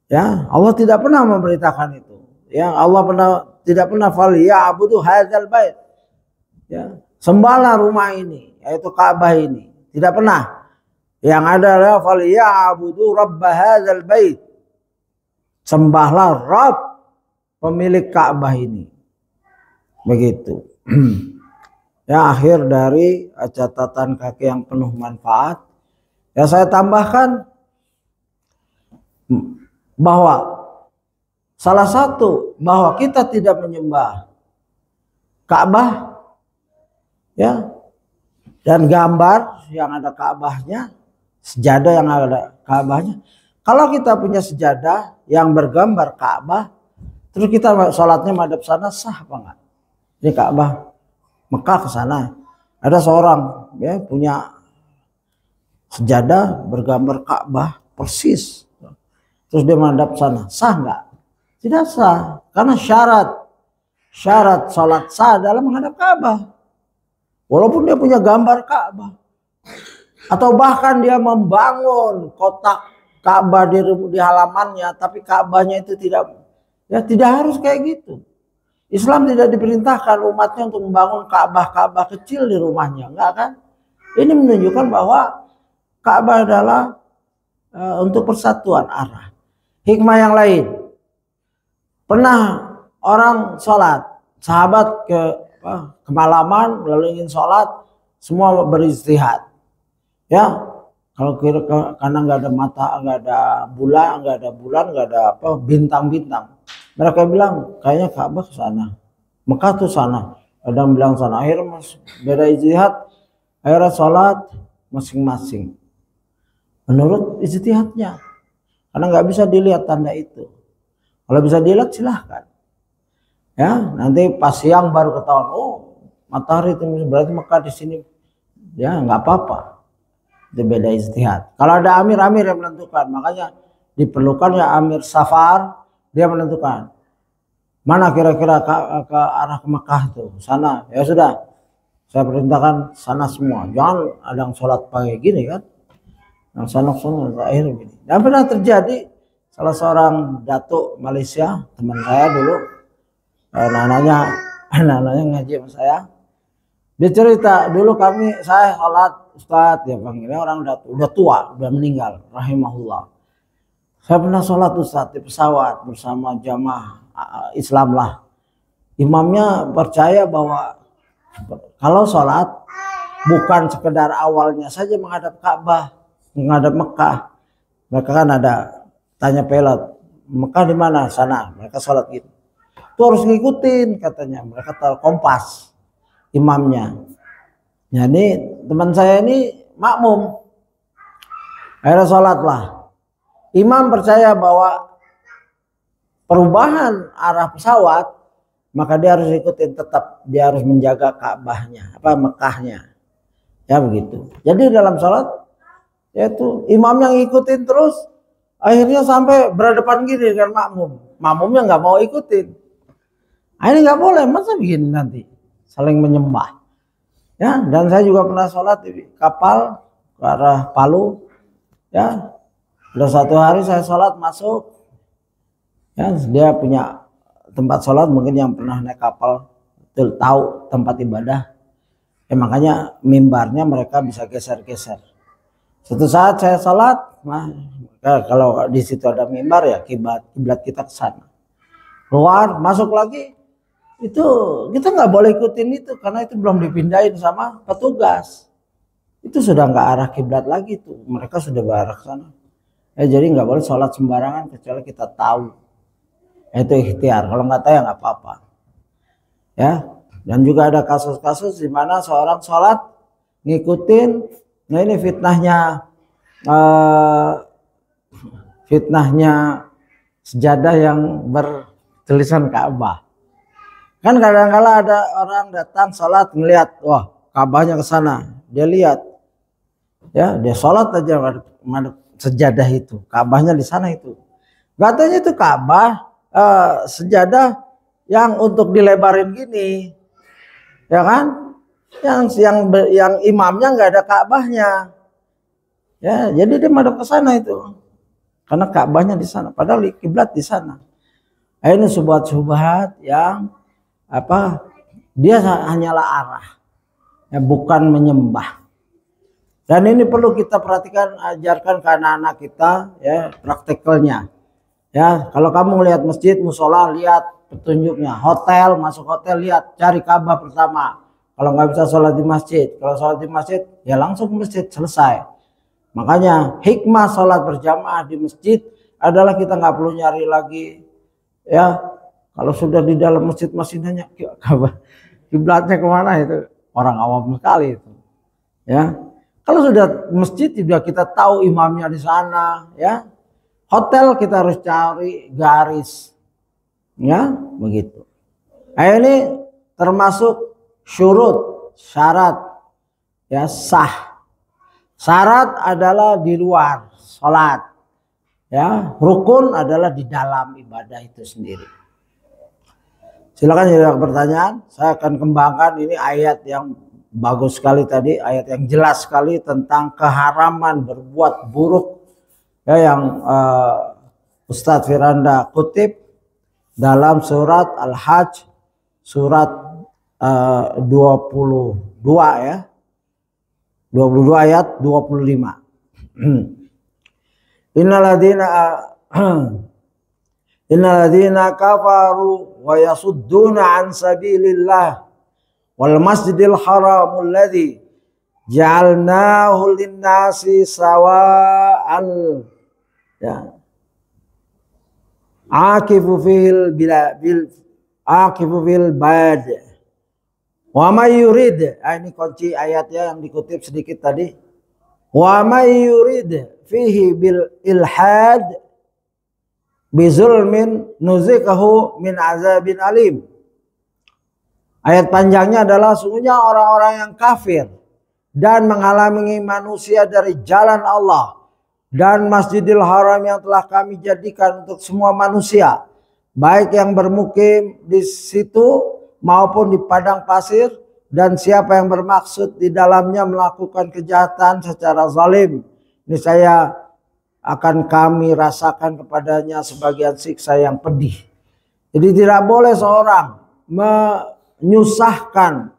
Ya, Allah tidak pernah memberitakan itu. Ya, Allah tidak pernah falyabudu hadzal bait. Ya, sembahlah rumah ini, yaitu Ka'bah ini. Tidak pernah. Yang ada adalah falyabudu rabb hadzal bait. Sembahlah Rabb pemilik Ka'bah ini. Begitu. Ya, akhir dari catatan kaki yang penuh manfaat. Ya, saya tambahkan bahwa salah satu bahwa kita tidak menyembah Ka'bah, ya, dan gambar yang ada Ka'bahnya, sejadah yang ada Ka'bahnya. Kalau kita punya sejadah yang bergambar Ka'bah, terus kita sholatnya madhab sana, sah apa enggak? Ini Ka'bah Mekah ke sana. Ada seorang ya punya sejadah bergambar Ka'bah persis. Terus dia madhab sana, sah enggak? Tidak sah, karena syarat sholat sah dalam menghadap Ka'bah. Walaupun dia punya gambar Ka'bah, atau bahkan dia membangun kotak Ka'bah di halamannya, tapi Ka'bahnya itu tidak harus kayak gitu. Islam tidak diperintahkan umatnya untuk membangun Ka'bah kecil di rumahnya, enggak kan? Ini menunjukkan bahwa Ka'bah adalah untuk persatuan arah. Hikmah yang lain, pernah orang sholat, sahabat kemalaman lalu ingin sholat, semua beristihad. Ya, kalau karena nggak ada mata, nggak ada bulan, nggak ada bintang-bintang. Mereka bilang kayaknya Ka'bah ke sana, Mekah tuh sana. Ada yang bilang sana. Akhirnya beda ijtihad, akhirnya sholat masing-masing menurut ijtihadnya. Karena nggak bisa dilihat tanda itu. Kalau bisa dilihat silahkan. Ya, nanti pas siang baru ketahuan. Oh, matahari itu berarti Mekah di sini. Ya, nggak apa-apa. Itu beda ijtihad. Kalau ada amir-amir yang menentukan, makanya diperlukan ya amir safar, dia menentukan mana kira-kira ke arah ke Mekah tuh, sana. Ya sudah, saya perintahkan sana semua. Jangan ada yang sholat pakai gini kan. Yang sana akhirnya gini. Dan pernah terjadi salah seorang datuk Malaysia, teman saya dulu, anak-anaknya ngaji sama saya. Dia cerita dulu saya sholat Ustadz, ya panggilnya orang udah tua, udah meninggal, rahimahullah. Saya pernah sholat Ustadz di pesawat bersama jamaah Islam lah. Imamnya percaya bahwa kalau sholat bukan sekedar awalnya saja menghadap Ka'bah, menghadap Mekah. Mereka kan ada tanya pilot, Mekah di mana? Sana. Mereka sholat gitu. Itu harus ngikutin katanya. Mereka taruh kompas imamnya. Jadi teman saya ini makmum. Akhirnya sholat lah. Imam percaya bahwa perubahan arah pesawat, maka dia harus ikutin tetap. Dia harus menjaga Ka'bahnya, Mekahnya. Ya begitu. Jadi dalam sholat, yaitu imam yang ikutin terus, akhirnya sampai berhadapan gini dengan makmum. Makmumnya nggak mau ikutin. Ini nggak boleh, masa begini nanti saling menyembah. Ya, dan saya juga pernah sholat di kapal ke arah Palu. Ya, udah satu hari saya sholat masuk. Ya, dia punya tempat sholat, mungkin yang pernah naik kapal tahu tempat ibadah. Makanya mimbarnya mereka bisa geser-geser. Suatu saat saya sholat, kalau di situ ada mimbar ya kiblat kita ke sana. Keluar, masuk lagi, itu kita nggak boleh ikutin itu karena itu belum dipindahin sama petugas. Itu sudah nggak arah kiblat lagi tuh, mereka sudah berarah ke sana. Jadi nggak boleh sholat sembarangan kecuali kita tahu. Itu ikhtiar. Kalau nggak tahu ya nggak apa-apa. Ya, dan juga ada kasus-kasus di mana seorang sholat ngikutin. Nah ini fitnahnya sejadah yang bertulisan Ka'bah. Kan kadang-kala ada orang datang sholat ngelihat, wah Ka'bahnya ke sana, dia lihat, ya dia sholat aja sejadah itu, Ka'bahnya di sana itu. Katanya itu Ka'bah sejadah yang untuk dilebarin gini, ya kan? Yang imamnya nggak ada Ka'bahnya, ya jadi dia madhab ke sana itu, karena Ka'bahnya di sana, padahal kiblat di sana. Ini sebuah syubhat yang dia hanyalah arah, ya, bukan menyembah. Dan ini perlu kita perhatikan, ajarkan ke anak-anak kita, ya, praktikalnya. Ya, kalau kamu lihat masjid, musola, lihat petunjuknya. Hotel, masuk hotel, lihat, cari Ka'bah pertama. Kalau nggak bisa sholat di masjid, kalau sholat di masjid, ya langsung ke masjid, selesai. Makanya hikmah sholat berjamaah di masjid adalah kita nggak perlu nyari lagi Ya, kalau sudah di dalam masjid masih nanya kiblatnya kemana, itu orang awam sekali itu. Ya, kalau sudah masjid sudah kita tahu imamnya di sana. Ya, hotel kita harus cari garis. Ya, begitu. Nah, ini termasuk syurut, syarat. Ya, sah. Syarat adalah di luar sholat. Ya, rukun adalah di dalam ibadah itu sendiri. Silakan jika ada pertanyaan, saya akan kembangkan. Ini ayat yang bagus sekali tadi, ayat yang jelas sekali tentang keharaman berbuat buruk, ya, yang Ustadz Firanda kutip dalam surat Al-Hajj surat 22 ya. 22 ayat 25. Innalladzina kafaru wa yasudduna an sabilillah wal masjidil haramul ladzi ja'alnahu lin-nasi sawa'an, ya, akifu fil bad wa may yurid. Ini kunci ayatnya yang dikutip sedikit tadi. Wa may yurid fihi bil ilhad bizulmin nuzikahu min azabin alim. Ayat panjangnya adalah sungguhnya orang-orang yang kafir dan menghalangi manusia dari jalan Allah dan Masjidil Haram yang telah kami jadikan untuk semua manusia, baik yang bermukim di situ maupun di padang pasir, dan siapa yang bermaksud di dalamnya melakukan kejahatan secara zalim, niscaya akan kami rasakan kepadanya sebagian siksa yang pedih. Jadi tidak boleh seorang menyusahkan,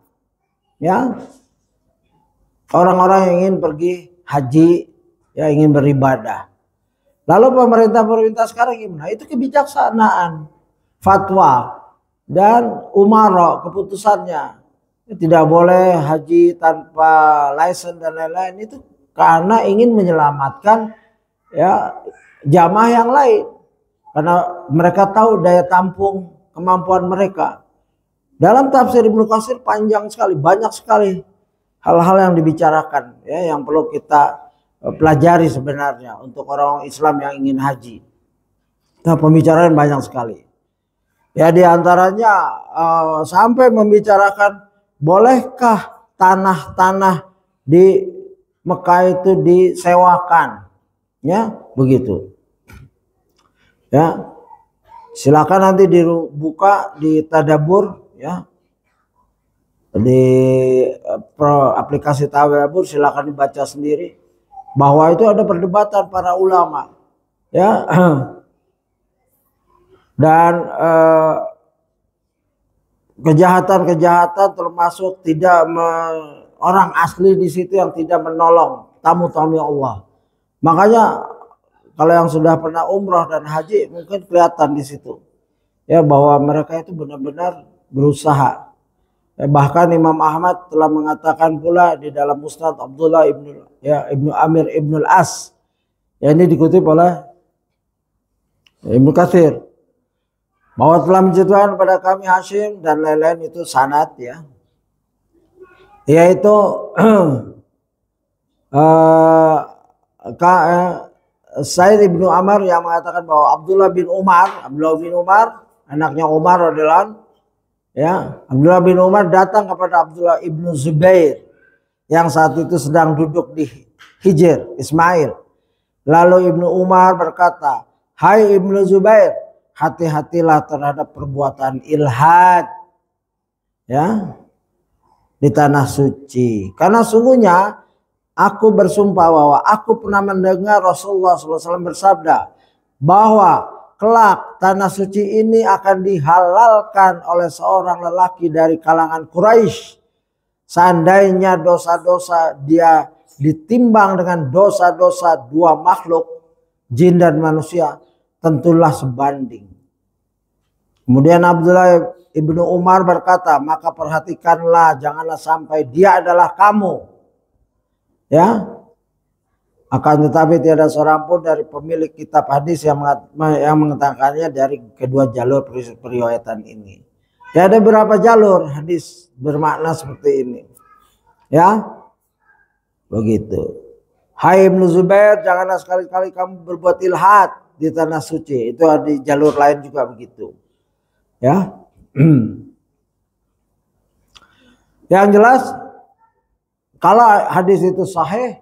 ya, orang-orang yang ingin pergi haji, ya, ingin beribadah. Lalu pemerintah sekarang gimana? Itu kebijaksanaan, fatwa dan umara keputusannya. Tidak boleh haji tanpa license dan lain-lain, itu karena ingin menyelamatkan, ya, jamaah yang lain, karena mereka tahu daya tampung kemampuan mereka. Dalam tafsir Ibnu Katsir panjang sekali, banyak sekali hal-hal yang dibicarakan, ya, yang perlu kita pelajari sebenarnya untuk orang Islam yang ingin haji. Nah, pembicaraan banyak sekali. Ya, diantaranya sampai membicarakan bolehkah tanah-tanah di Mekah itu disewakan. Ya, begitu. Ya, silakan nanti dibuka di Tadabbur, ya, di aplikasi Tadabbur, silakan dibaca sendiri bahwa itu ada perdebatan para ulama, ya, dan kejahatan-kejahatan termasuk tidak orang asli di situ yang tidak menolong tamu-tamu Allah. Makanya kalau yang sudah pernah umrah dan haji mungkin kelihatan di situ, ya, bahwa mereka itu benar-benar berusaha. Bahkan Imam Ahmad telah mengatakan pula di dalam Musnad Abdullah ibnu Amir ibnul As, ya, ini dikutip oleh Ibnu Katsir, bahwa telah menjatuhkan pada kami Hashim dan lain-lain, itu sanad, ya, yaitu Said ibnu Amr yang mengatakan bahwa Abdullah bin Umar anaknya Umar radhiyallahu anhu, ya, Abdullah bin Umar datang kepada Abdullah ibnu Zubair yang saat itu sedang duduk di Hijr Ismail. Lalu Ibnu Umar berkata, "Hai Ibnu Zubair, hati-hatilah terhadap perbuatan ilhad, ya, di tanah suci. Karena sungguhnya aku bersumpah bahwa aku pernah mendengar Rasulullah SAW bersabda bahwa kelak tanah suci ini akan dihalalkan oleh seorang lelaki dari kalangan Quraisy. Seandainya dosa-dosa dia ditimbang dengan dosa-dosa dua makhluk, jin dan manusia, tentulah sebanding." Kemudian Abdullah ibnu Umar berkata, "Maka perhatikanlah, janganlah sampai dia adalah kamu." Ya, Akan tetapi tiada seorang pun dari pemilik kitab hadis yang mengatakannya dari kedua jalur periwayatan ini. Ya, ada berapa jalur hadis bermakna seperti ini. Ya, begitu. Hai Ibnu Zubair, janganlah sekali-kali kamu berbuat ilhad di tanah suci. Itu di jalur lain juga begitu. Ya. Yang jelas kalau hadis itu sahih,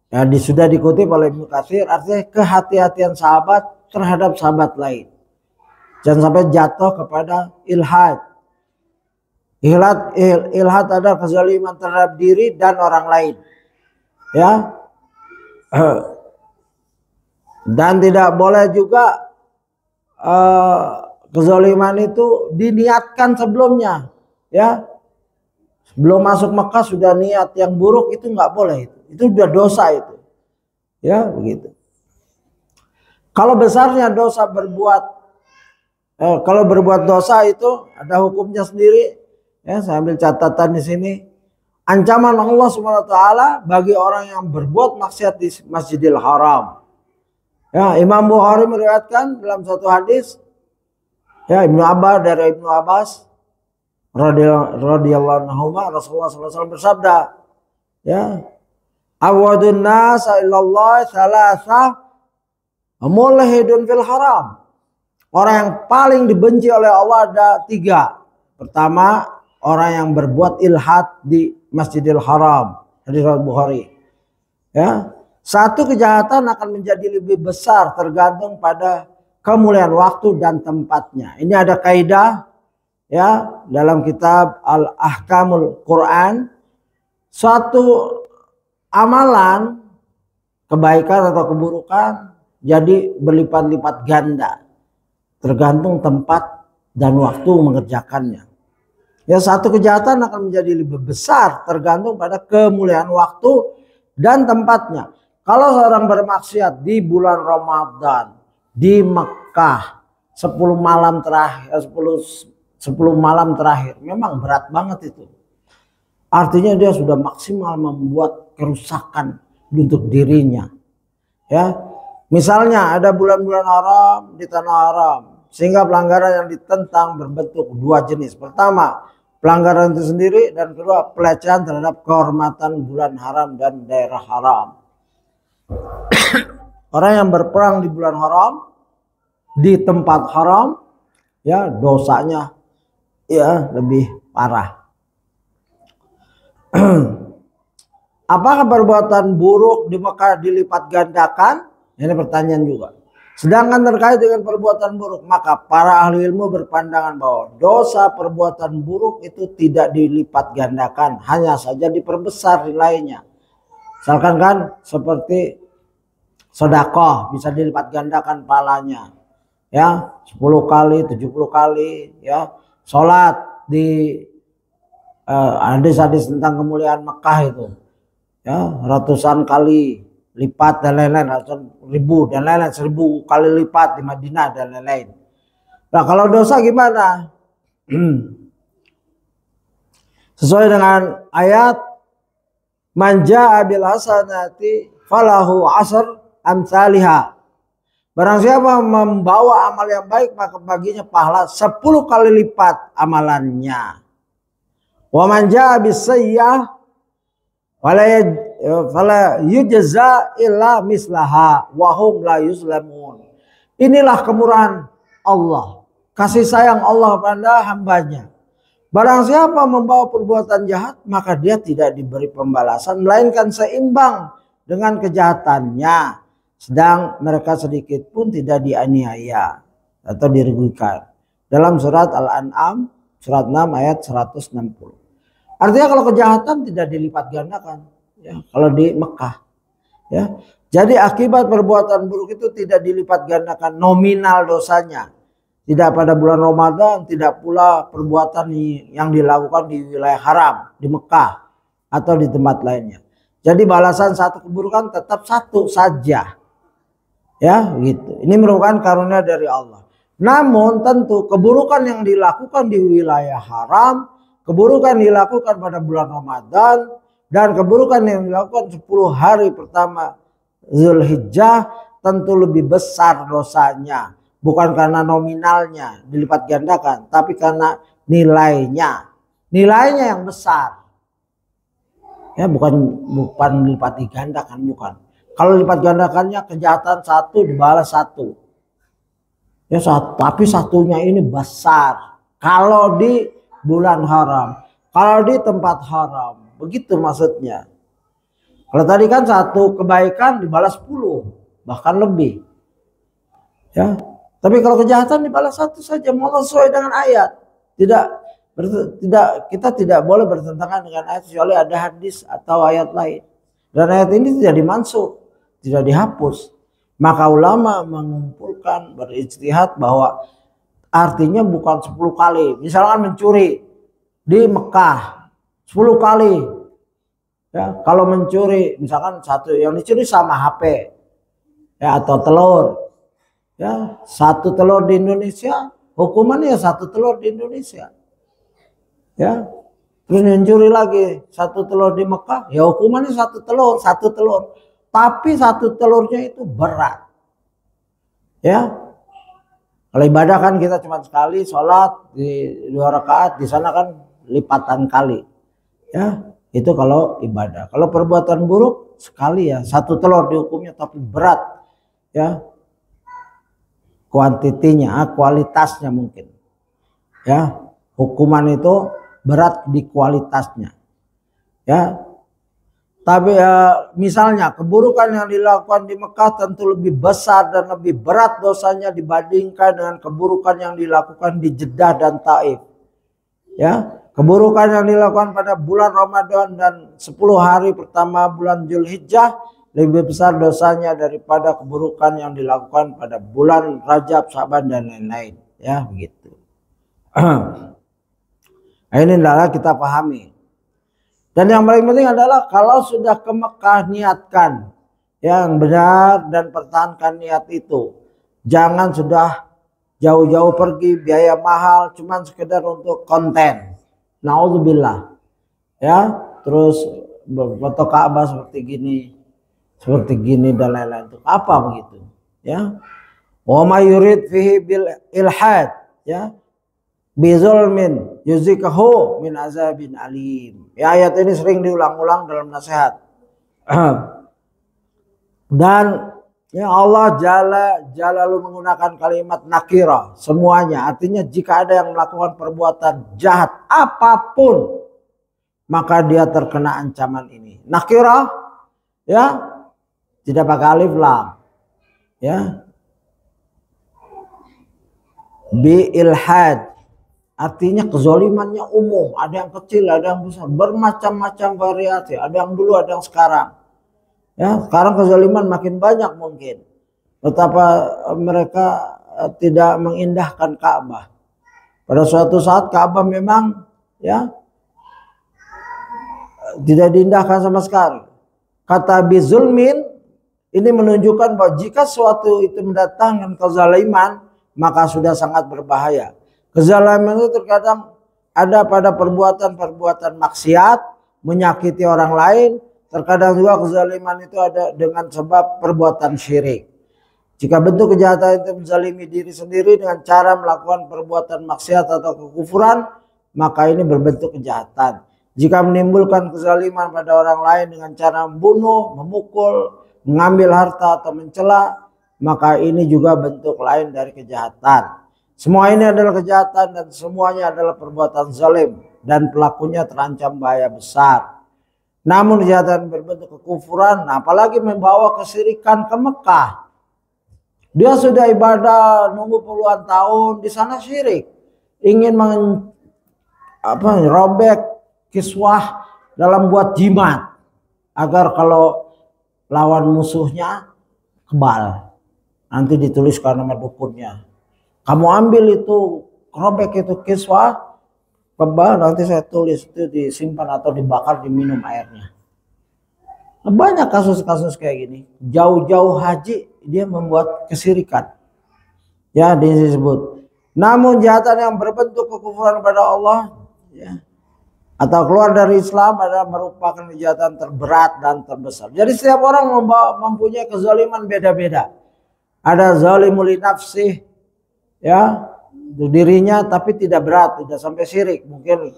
ya sudah dikutip oleh Ibnu Katsir, artinya kehati-hatian sahabat terhadap sahabat lain. Jangan sampai jatuh kepada ilhad. Ilhad adalah kezaliman terhadap diri dan orang lain. Ya. Dan tidak boleh juga kezaliman itu diniatkan sebelumnya. Ya. Belum masuk Mekah sudah niat yang buruk, itu nggak boleh. Itu sudah dosa itu. Ya, begitu. Kalau besarnya dosa kalau berbuat dosa itu ada hukumnya sendiri. Ya, saya ambil catatan di sini. Ancaman Allah SWT bagi orang yang berbuat maksiat di Masjidil Haram. Ya, Imam Bukhari meriwayatkan dalam satu hadis, ya Ibnu Abbas radhiyallahu anhu, Rasulullah SAW bersabda, ya, awadun nas ilallah salasa mulhidun fil haram. Orang yang paling dibenci oleh Allah ada 3. Pertama, orang yang berbuat ilhad di Masjidil Haram, hadis Bukhari. Ya, satu kejahatan akan menjadi lebih besar tergantung pada kemuliaan waktu dan tempatnya. Ini ada kaidah ya dalam kitab Al-Ahkamul Quran. Suatu amalan kebaikan atau keburukan jadi berlipat-lipat ganda tergantung tempat dan waktu mengerjakannya. Ya, satu kejahatan akan menjadi lebih besar tergantung pada kemuliaan waktu dan tempatnya. Kalau seorang bermaksiat di bulan Ramadan di Mekah 10 malam terakhir, memang berat banget itu. Artinya dia sudah maksimal membuat kerusakan untuk dirinya. Ya, misalnya ada bulan-bulan haram di tanah haram, sehingga pelanggaran yang ditentang berbentuk 2 jenis. Pertama, pelanggaran itu sendiri, dan kedua, pelecehan terhadap kehormatan bulan haram dan daerah haram. Orang yang berperang di bulan haram, di tempat haram, ya dosanya ya lebih parah. Apakah perbuatan buruk di Mekah dilipat gandakan? Ini pertanyaan juga. Sedangkan terkait dengan perbuatan buruk, maka para ahli ilmu berpandangan bahwa dosa perbuatan buruk itu tidak dilipat gandakan, hanya saja diperbesar nilainya. Misalkan kan seperti sedekah bisa dilipat gandakan pahalanya. Ya, 10 kali, 70 kali, ya. Salat di hadis-hadis tentang kemuliaan Mekah itu. Ya, ratusan kali lipat dan lain-lain, ratusan ribu dan lain-lain, 1000 kali lipat di Madinah dan lain-lain. Nah, kalau dosa gimana? Sesuai dengan ayat man jaa bil hasanati falahu asr amsalihha. Barang siapa membawa amal yang baik, maka baginya pahala 10 kali lipat amalannya. Wa man jaa bis sayyi'ah fala yujza illa mislaha wa hum la yuzlamun. Inilah kemurahan Allah, kasih sayang Allah pada hambanya. Barang siapa membawa perbuatan jahat, maka dia tidak diberi pembalasan melainkan seimbang dengan kejahatannya, sedang mereka sedikit pun tidak dianiaya atau dirugikan. Dalam surat Al-An'am surat 6 ayat 160. Artinya kalau kejahatan tidak dilipat gandakan, ya, kalau di Mekah, ya. Jadi akibat perbuatan buruk itu tidak dilipat gandakan nominal dosanya, tidak pada bulan Ramadan, tidak pula perbuatan yang dilakukan di wilayah haram di Mekah atau di tempat lainnya. Jadi balasan satu keburukan tetap satu saja, ya, gitu. Ini merupakan karunia dari Allah. Namun tentu keburukan yang dilakukan di wilayah haram, keburukan dilakukan pada bulan Ramadan, dan keburukan yang dilakukan 10 hari pertama Zulhijjah tentu lebih besar dosanya, bukan karena nominalnya dilipat gandakan, tapi karena nilainya yang besar. Ya, bukan dilipat gandakan, bukan. Kalau lipat gandakannya kejahatan satu dibalas satu. Ya, tapi satunya ini besar. Kalau di bulan haram, kalau di tempat haram, begitu maksudnya. Kalau tadi kan satu kebaikan dibalas 10, bahkan lebih. Ya, tapi kalau kejahatan dibalas satu saja, mau sesuai dengan ayat. Kita tidak boleh bertentangan dengan ayat kecuali ada hadis atau ayat lain. Dan ayat ini tidak dimansuh, tidak dihapus. Maka ulama mengumpulkan berijtihad bahwa artinya bukan 10 kali. Misalkan mencuri di Mekah 10 kali. Ya, kalau mencuri misalkan satu yang dicuri sama HP ya atau telur. Ya, satu telur di Indonesia hukumannya satu telur di Indonesia. Ya, terus mencuri lagi satu telur di Mekah, ya hukumannya satu telur. Tapi satu telurnya itu berat. Ya, kalau ibadah kan kita cuma sekali sholat di 2 rakaat, di sana kan lipatan kali. Ya, itu kalau ibadah. Kalau perbuatan buruk sekali ya satu telur dihukumnya, tapi berat. Ya, kuantitinya, kualitasnya mungkin. Ya, hukuman itu berat di kualitasnya. Ya. Tapi misalnya keburukan yang dilakukan di Mekah tentu lebih besar dan lebih berat dosanya dibandingkan dengan keburukan yang dilakukan di Jeddah dan Taif. Ya, keburukan yang dilakukan pada bulan Ramadan dan 10 hari pertama bulan Zulhijjah lebih besar dosanya daripada keburukan yang dilakukan pada bulan Rajab, Syaban dan lain-lain. Ya, begitu. Nah, ini adalah kita pahami. Dan yang paling penting adalah kalau sudah ke Mekah niatkan yang benar dan pertahankan niat itu. Jangan sudah jauh-jauh pergi biaya mahal cuman sekedar untuk konten. Naudzubillah. Ya, terus foto Ka'bah seperti gini dan lain-lain. Itu apa begitu? Ya. Wa may yurid fihi bil ilhad, ya. Bizulmin yuzikahu min azabin alim. Ya, ayat ini sering diulang-ulang dalam nasihat. Dan ya Allah Jalalu menggunakan kalimat nakira semuanya. Artinya jika ada yang melakukan perbuatan jahat apapun maka dia terkena ancaman ini. Nakira ya tidak pakai alif lam. Ya. Bi ilhad. Artinya kezolimannya umum, ada yang kecil, ada yang besar, bermacam-macam variasi, ada yang dulu, ada yang sekarang. Ya, sekarang kezoliman makin banyak mungkin. Betapa mereka tidak mengindahkan Ka'bah. Pada suatu saat Ka'bah memang ya tidak diindahkan sama sekali. Kata bizulmin ini menunjukkan bahwa jika suatu itu mendatangkan kezaliman maka sudah sangat berbahaya. Kezaliman itu terkadang ada pada perbuatan-perbuatan maksiat, menyakiti orang lain. Terkadang juga kezaliman itu ada dengan sebab perbuatan syirik. Jika bentuk kejahatan itu menzalimi diri sendiri dengan cara melakukan perbuatan maksiat atau kekufuran, maka ini berbentuk kejahatan. Jika menimbulkan kezaliman pada orang lain dengan cara membunuh, memukul, mengambil harta atau mencela, maka ini juga bentuk lain dari kejahatan. Semua ini adalah kejahatan dan semuanya adalah perbuatan zalim dan pelakunya terancam bahaya besar. Namun kejahatan berbentuk kekufuran, apalagi membawa kesyirikan ke Mekah. Dia sudah ibadah nunggu puluhan tahun di sana syirik, ingin robek kiswah dalam buat jimat agar kalau lawan musuhnya kebal. Nanti dituliskan nama dukunnya. Kamu ambil itu, robek itu kiswah, kebal, nanti saya tulis itu disimpan atau dibakar, diminum airnya. Banyak kasus-kasus kayak gini. Jauh-jauh haji dia membuat kesyirikan. Ya, disebut. Namun kejahatan yang berbentuk kekufuran kepada Allah, ya, atau keluar dari Islam adalah merupakan kejahatan terberat dan terbesar. Jadi setiap orang mempunyai kezaliman beda-beda. Ada zalimul li nafsih, ya, untuk dirinya, tapi tidak berat, tidak sampai syirik. Mungkin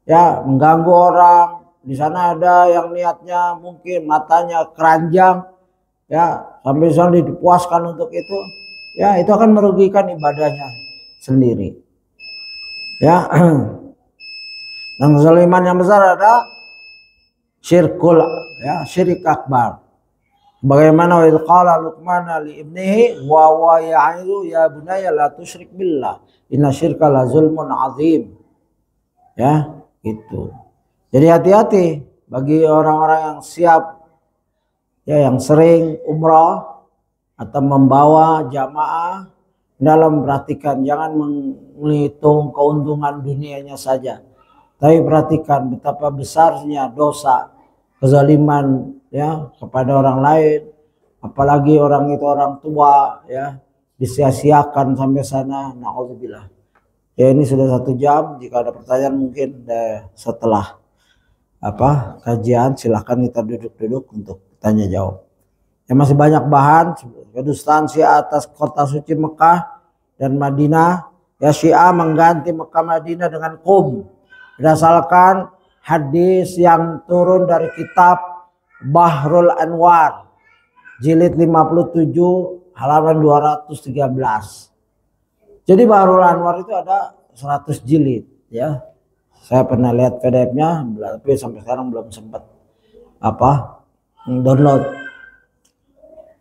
ya mengganggu orang. Di sana ada yang niatnya mungkin matanya keranjang, ya, sampai sana dipuaskan untuk itu. Ya, itu akan merugikan ibadahnya sendiri. Ya. Dan kezaliman yang besar ada syirkul, ya, syirik akbar. Bagaimana wa idh qala Luqman li ibnihi wa ya'idu ya bunayya la tusyrik billah inna syirka la zulmun azim. Ya, itu. Jadi hati-hati bagi orang-orang yang siap, ya, yang sering umrah atau membawa jamaah, dalam perhatikan, jangan menghitung keuntungan dunianya saja. Tapi perhatikan betapa besarnya dosa kezaliman, ya, kepada orang lain, apalagi orang itu orang tua, ya, disia-siakan sampai sana. Na'udzubillah. Ya, ini sudah 1 jam. Jika ada pertanyaan mungkin setelah kajian silahkan kita duduk-duduk untuk tanya jawab. Ya, masih banyak bahan kedustaan Syiah atas kota suci Mekah dan Madinah. Ya, Syiah mengganti Mekah Madinah dengan Qum berdasarkan hadis yang turun dari kitab Bahrul Anwar jilid 57 halaman 213. Jadi Bahrul Anwar itu ada 100 jilid, ya. Saya pernah lihat PDF-nya, tapi sampai sekarang belum sempat download.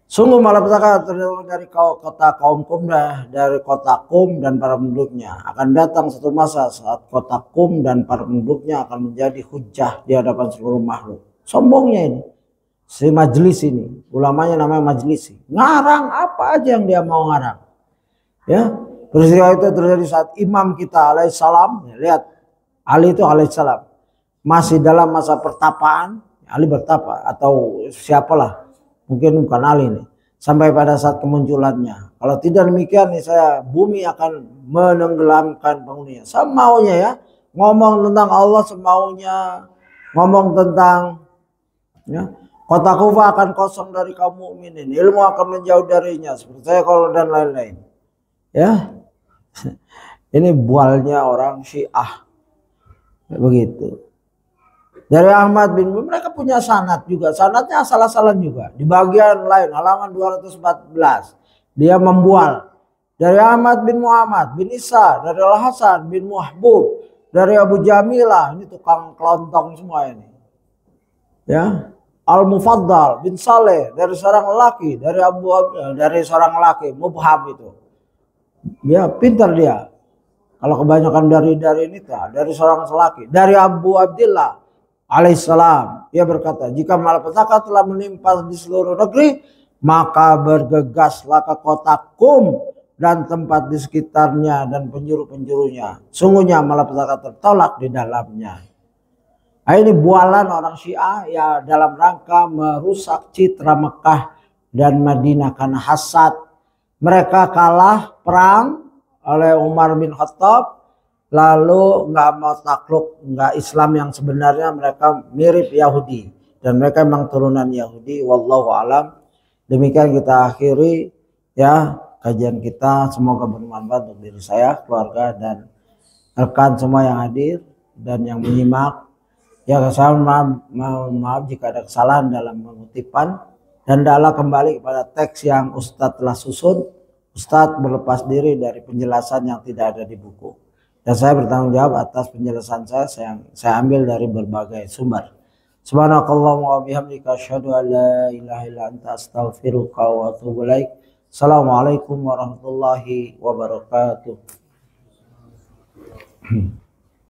Sungguh malapetaka dari kota kaum Qum, dari kota Qum dan para penduduknya. Akan datang satu masa saat kota Qum dan para penduduknya akan menjadi hujah di hadapan seluruh makhluk. Sombongnya ini, si majelis ini, ulamanya namanya Majlisi. Ngarang apa aja yang dia mau ngarang. Ya, peristiwa itu terjadi saat imam kita alaihissalam, ya, lihat, Ali itu alaihissalam, masih dalam masa pertapaan. Ali bertapa atau siapalah. Mungkin bukan Ali nih. Sampai pada saat kemunculannya. Kalau tidak demikian nih, bumi akan menenggelamkan penghuninya. Semaunya, ya. Ngomong tentang Allah semaunya. Ngomong tentang, ya, kota Kufah akan kosong dari kaum mukminin. Ilmu akan menjauh darinya. Seperti saya kalau dan lain-lain. Ya. Ini bualnya orang Syiah. Begitu. Dari Ahmad bin mereka punya sanad juga. Sanadnya asal-asalan juga. Di bagian lain halaman 214 dia membual dari Ahmad bin Muhammad bin Isa, dari Al-Hasan bin Muhbub, dari Abu Jamilah, ini tukang kelontong semua ini. Ya, Al-Mufaddal bin Saleh, dari seorang lelaki, dari seorang lelaki Mubham itu. Dia pintar dia. Kalau kebanyakan dari ini dari seorang lelaki, dari Abu Abdillah alaihissalam, ia berkata, jika malapetaka telah menimpa di seluruh negeri, maka bergegaslah ke kota Qum dan tempat di sekitarnya dan penjuru-penjurunya. Sungguhnya malapetaka tertolak di dalamnya. Nah, ini bualan orang Syiah, ya, dalam rangka merusak citra Mekah dan Madinah karena hasad. Mereka kalah perang oleh Umar bin Khattab. Lalu nggak mau takluk, nggak Islam yang sebenarnya, mereka mirip Yahudi dan mereka memang turunan Yahudi. Wallahu alam. Demikian kita akhiri, ya, kajian kita. Semoga bermanfaat untuk diri saya, keluarga, dan rekan semua yang hadir dan yang menyimak. Ya, saya mohon maaf jika ada kesalahan dalam pengutipan, dan hendaklah kembali kepada teks yang Ustadz telah susun. Ustadz berlepas diri dari penjelasan yang tidak ada di buku. Dan saya bertanggung jawab atas penjelasan saya ambil dari berbagai sumber. Subhanakallahumma wa bihamdika asyhadu an la ilaha illa anta astaghfiruka wa atubu ilaik. Assalamualaikum warahmatullahi wabarakatuh.